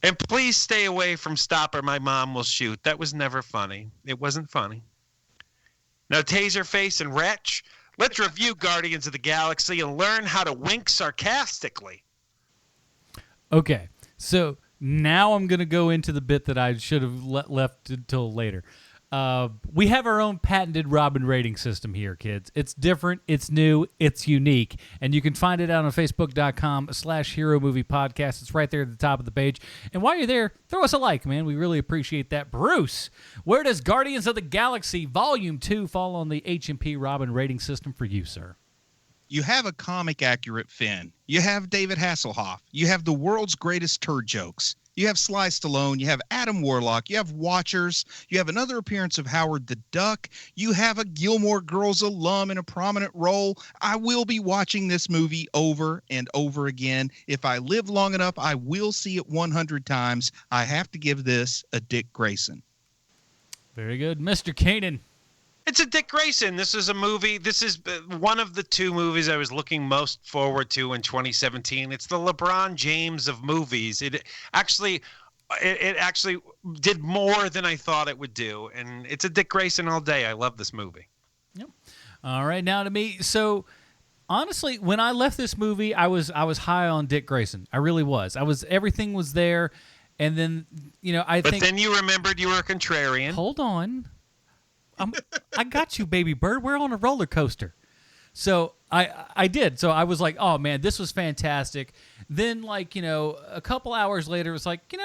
And please stay away from Stop or My Mom Will Shoot. That was never funny. It wasn't funny. Now, Taserface and Wretch, let's review Guardians of the Galaxy and learn how to wink sarcastically. Okay, so now I'm going to go into the bit that I should have left until later. We have our own patented Robin rating system here, kids. It's different, it's new, it's unique, and you can find it out on Facebook.com/Hero Movie Podcast. It's right there at the top of the page. And while you're there, throw us a like, man. We really appreciate that. Bruce, where does Guardians of the Galaxy Volume 2 fall on the H&P Robin rating system for you, sir? You have a comic-accurate Finn. You have David Hasselhoff. You have the world's greatest turd jokes. You have Sly Stallone. You have Adam Warlock. You have Watchers. You have another appearance of Howard the Duck. You have a Gilmore Girls alum in a prominent role. I will be watching this movie over and over again. If I live long enough, I will see it 100 times. I have to give this a Dick Grayson. Very good. Mr. Keenan. It's a Dick Grayson. This is a movie. This is one of the two movies I was looking most forward to in 2017. It's the LeBron James of movies. It actually, it actually did more than I thought it would do, and it's a Dick Grayson all day. I love this movie. Yep. All right, now to me. So honestly, when I left this movie, I was high on Dick Grayson. I really was. Everything was there, and then But then you remembered you were a contrarian. Hold on, I got you, baby bird. We're on a roller coaster. So I did. So I was like, oh man, this was fantastic. Then a couple hours later, it was like, it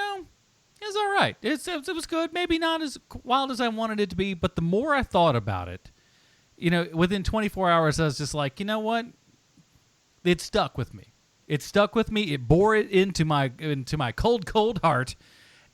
was all right. It was good. Maybe not as wild as I wanted it to be, but the more I thought about it, within 24 hours, I was just like, you know what? It stuck with me. It bore it into my cold heart,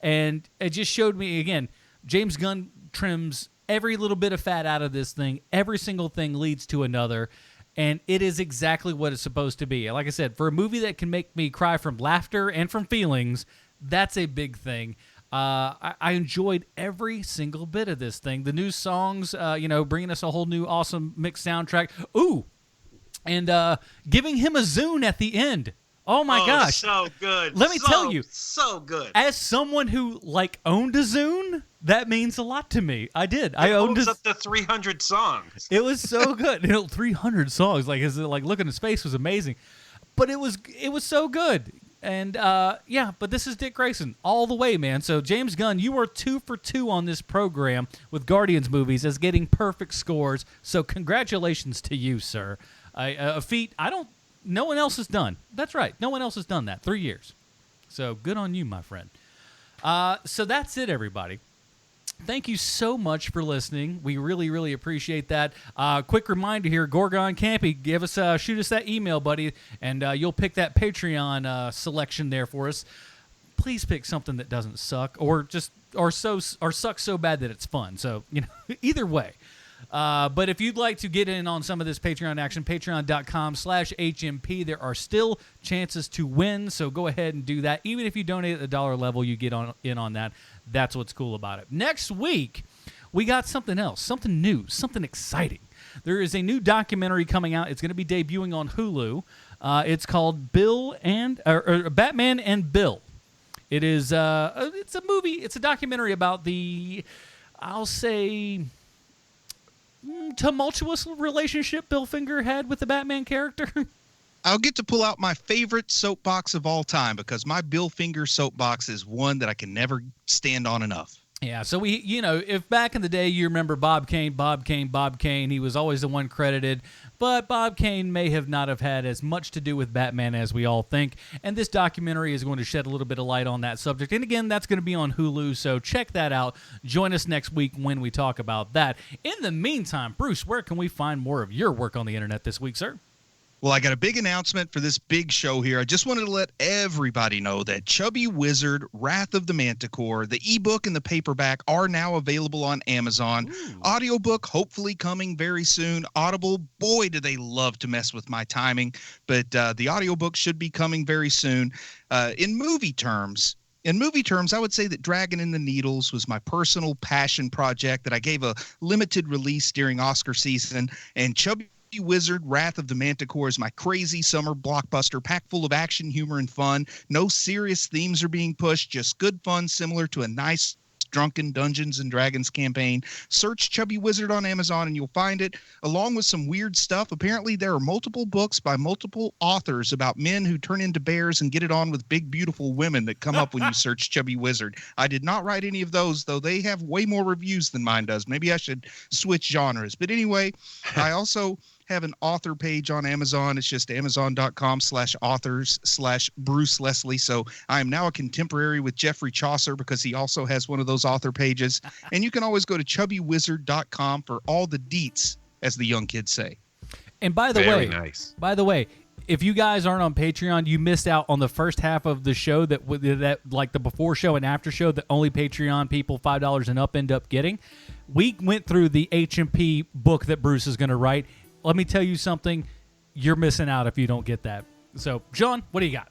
and it just showed me again. James Gunn trims every little bit of fat out of this thing. Every single thing leads to another, and it is exactly what it's supposed to be. Like I said, for a movie that can make me cry from laughter and from feelings, that's a big thing. I enjoyed every single bit of this thing. The new songs, bringing us a whole new awesome mixed soundtrack. Ooh, and giving him a Zune at the end. Oh my gosh, so good. Let me tell you, so good. As someone who owned a Zune, that means a lot to me. I did. I owned up to 300 songs. It was so good. 300 songs. Look at his face was amazing, but it was so good. And but this is Dick Grayson all the way, man. So James Gunn, you are 2 for 2 on this program with Guardians movies as getting perfect scores. So congratulations to you, sir. A feat no one else has done. That's right. No one else has done that. 3 years. So good on you, my friend. So that's it, everybody. Thank you so much for listening. We really, really appreciate that. Quick reminder here, Gorgon Campy, shoot us that email, buddy, and you'll pick that Patreon selection there for us. Please pick something that doesn't suck, or sucks so bad that it's fun. So either way. But if you'd like to get in on some of this Patreon action, patreon.com/HMP. There are still chances to win, so go ahead and do that. Even if you donate at the $1 level, you get in on that. That's what's cool about it. Next week, we got something else, something new, something exciting. There is a new documentary coming out. It's going to be debuting on Hulu. It's called Batman and Bill. It is it's a movie. It's a documentary about the, I'll say, tumultuous relationship Bill Finger had with the Batman character. I'll get to pull out my favorite soapbox of all time, because my Bill Finger soapbox is one that I can never stand on enough. Yeah, so if back in the day you remember Bob Kane, he was always the one credited, but Bob Kane may not have had as much to do with Batman as we all think, and this documentary is going to shed a little bit of light on that subject. And again, that's going to be on Hulu, so check that out. Join us next week when we talk about that. In the meantime, Bruce, where can we find more of your work on the internet this week, sir? Well, I got a big announcement for this big show here. I just wanted to let everybody know that Chubby Wizard, Wrath of the Manticore, the ebook and the paperback are now available on Amazon. Ooh. Audiobook hopefully coming very soon. Audible, boy, do they love to mess with my timing. But the audiobook should be coming very soon. In movie terms, I would say that Dragon in the Needles was my personal passion project that I gave a limited release during Oscar season, and Chubby Wizard, Wrath of the Manticore is my crazy summer blockbuster packed full of action, humor, and fun. No serious themes are being pushed, just good fun similar to a nice drunken Dungeons and Dragons campaign. Search Chubby Wizard on Amazon and you'll find it, along with some weird stuff. Apparently there are multiple books by multiple authors about men who turn into bears and get it on with big beautiful women that come up when you search Chubby Wizard. I did not write any of those, though they have way more reviews than mine does. Maybe I should switch genres. But anyway, I also have an author page on Amazon. It's just amazon.com/authors/Bruce Leslie. So I am now a contemporary with Geoffrey Chaucer because he also has one of those author pages. And you can always go to chubbywizard.com for all the deets, as the young kids say. And by the way, if you guys aren't on Patreon, you missed out on the first half of the show that like the before show and after show that only Patreon people $5 and up end up getting. We went through the HMP book that Bruce is going to write. Let me tell you something. You're missing out if you don't get that. So, John, what do you got?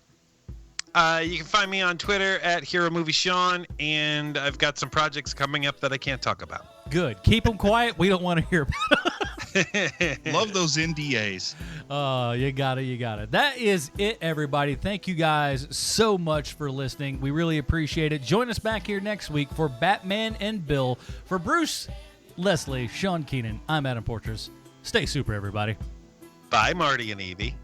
You can find me on Twitter at HeroMovieSean, and I've got some projects coming up that I can't talk about. Good. Keep them quiet. We don't want to hear about it. Love those NDAs. You got it. That is it, everybody. Thank you guys so much for listening. We really appreciate it. Join us back here next week for Batman and Bill. For Bruce, Leslie, Sean Keenan, I'm Adam Portrais. Stay super, everybody. Bye, Marty and Evie.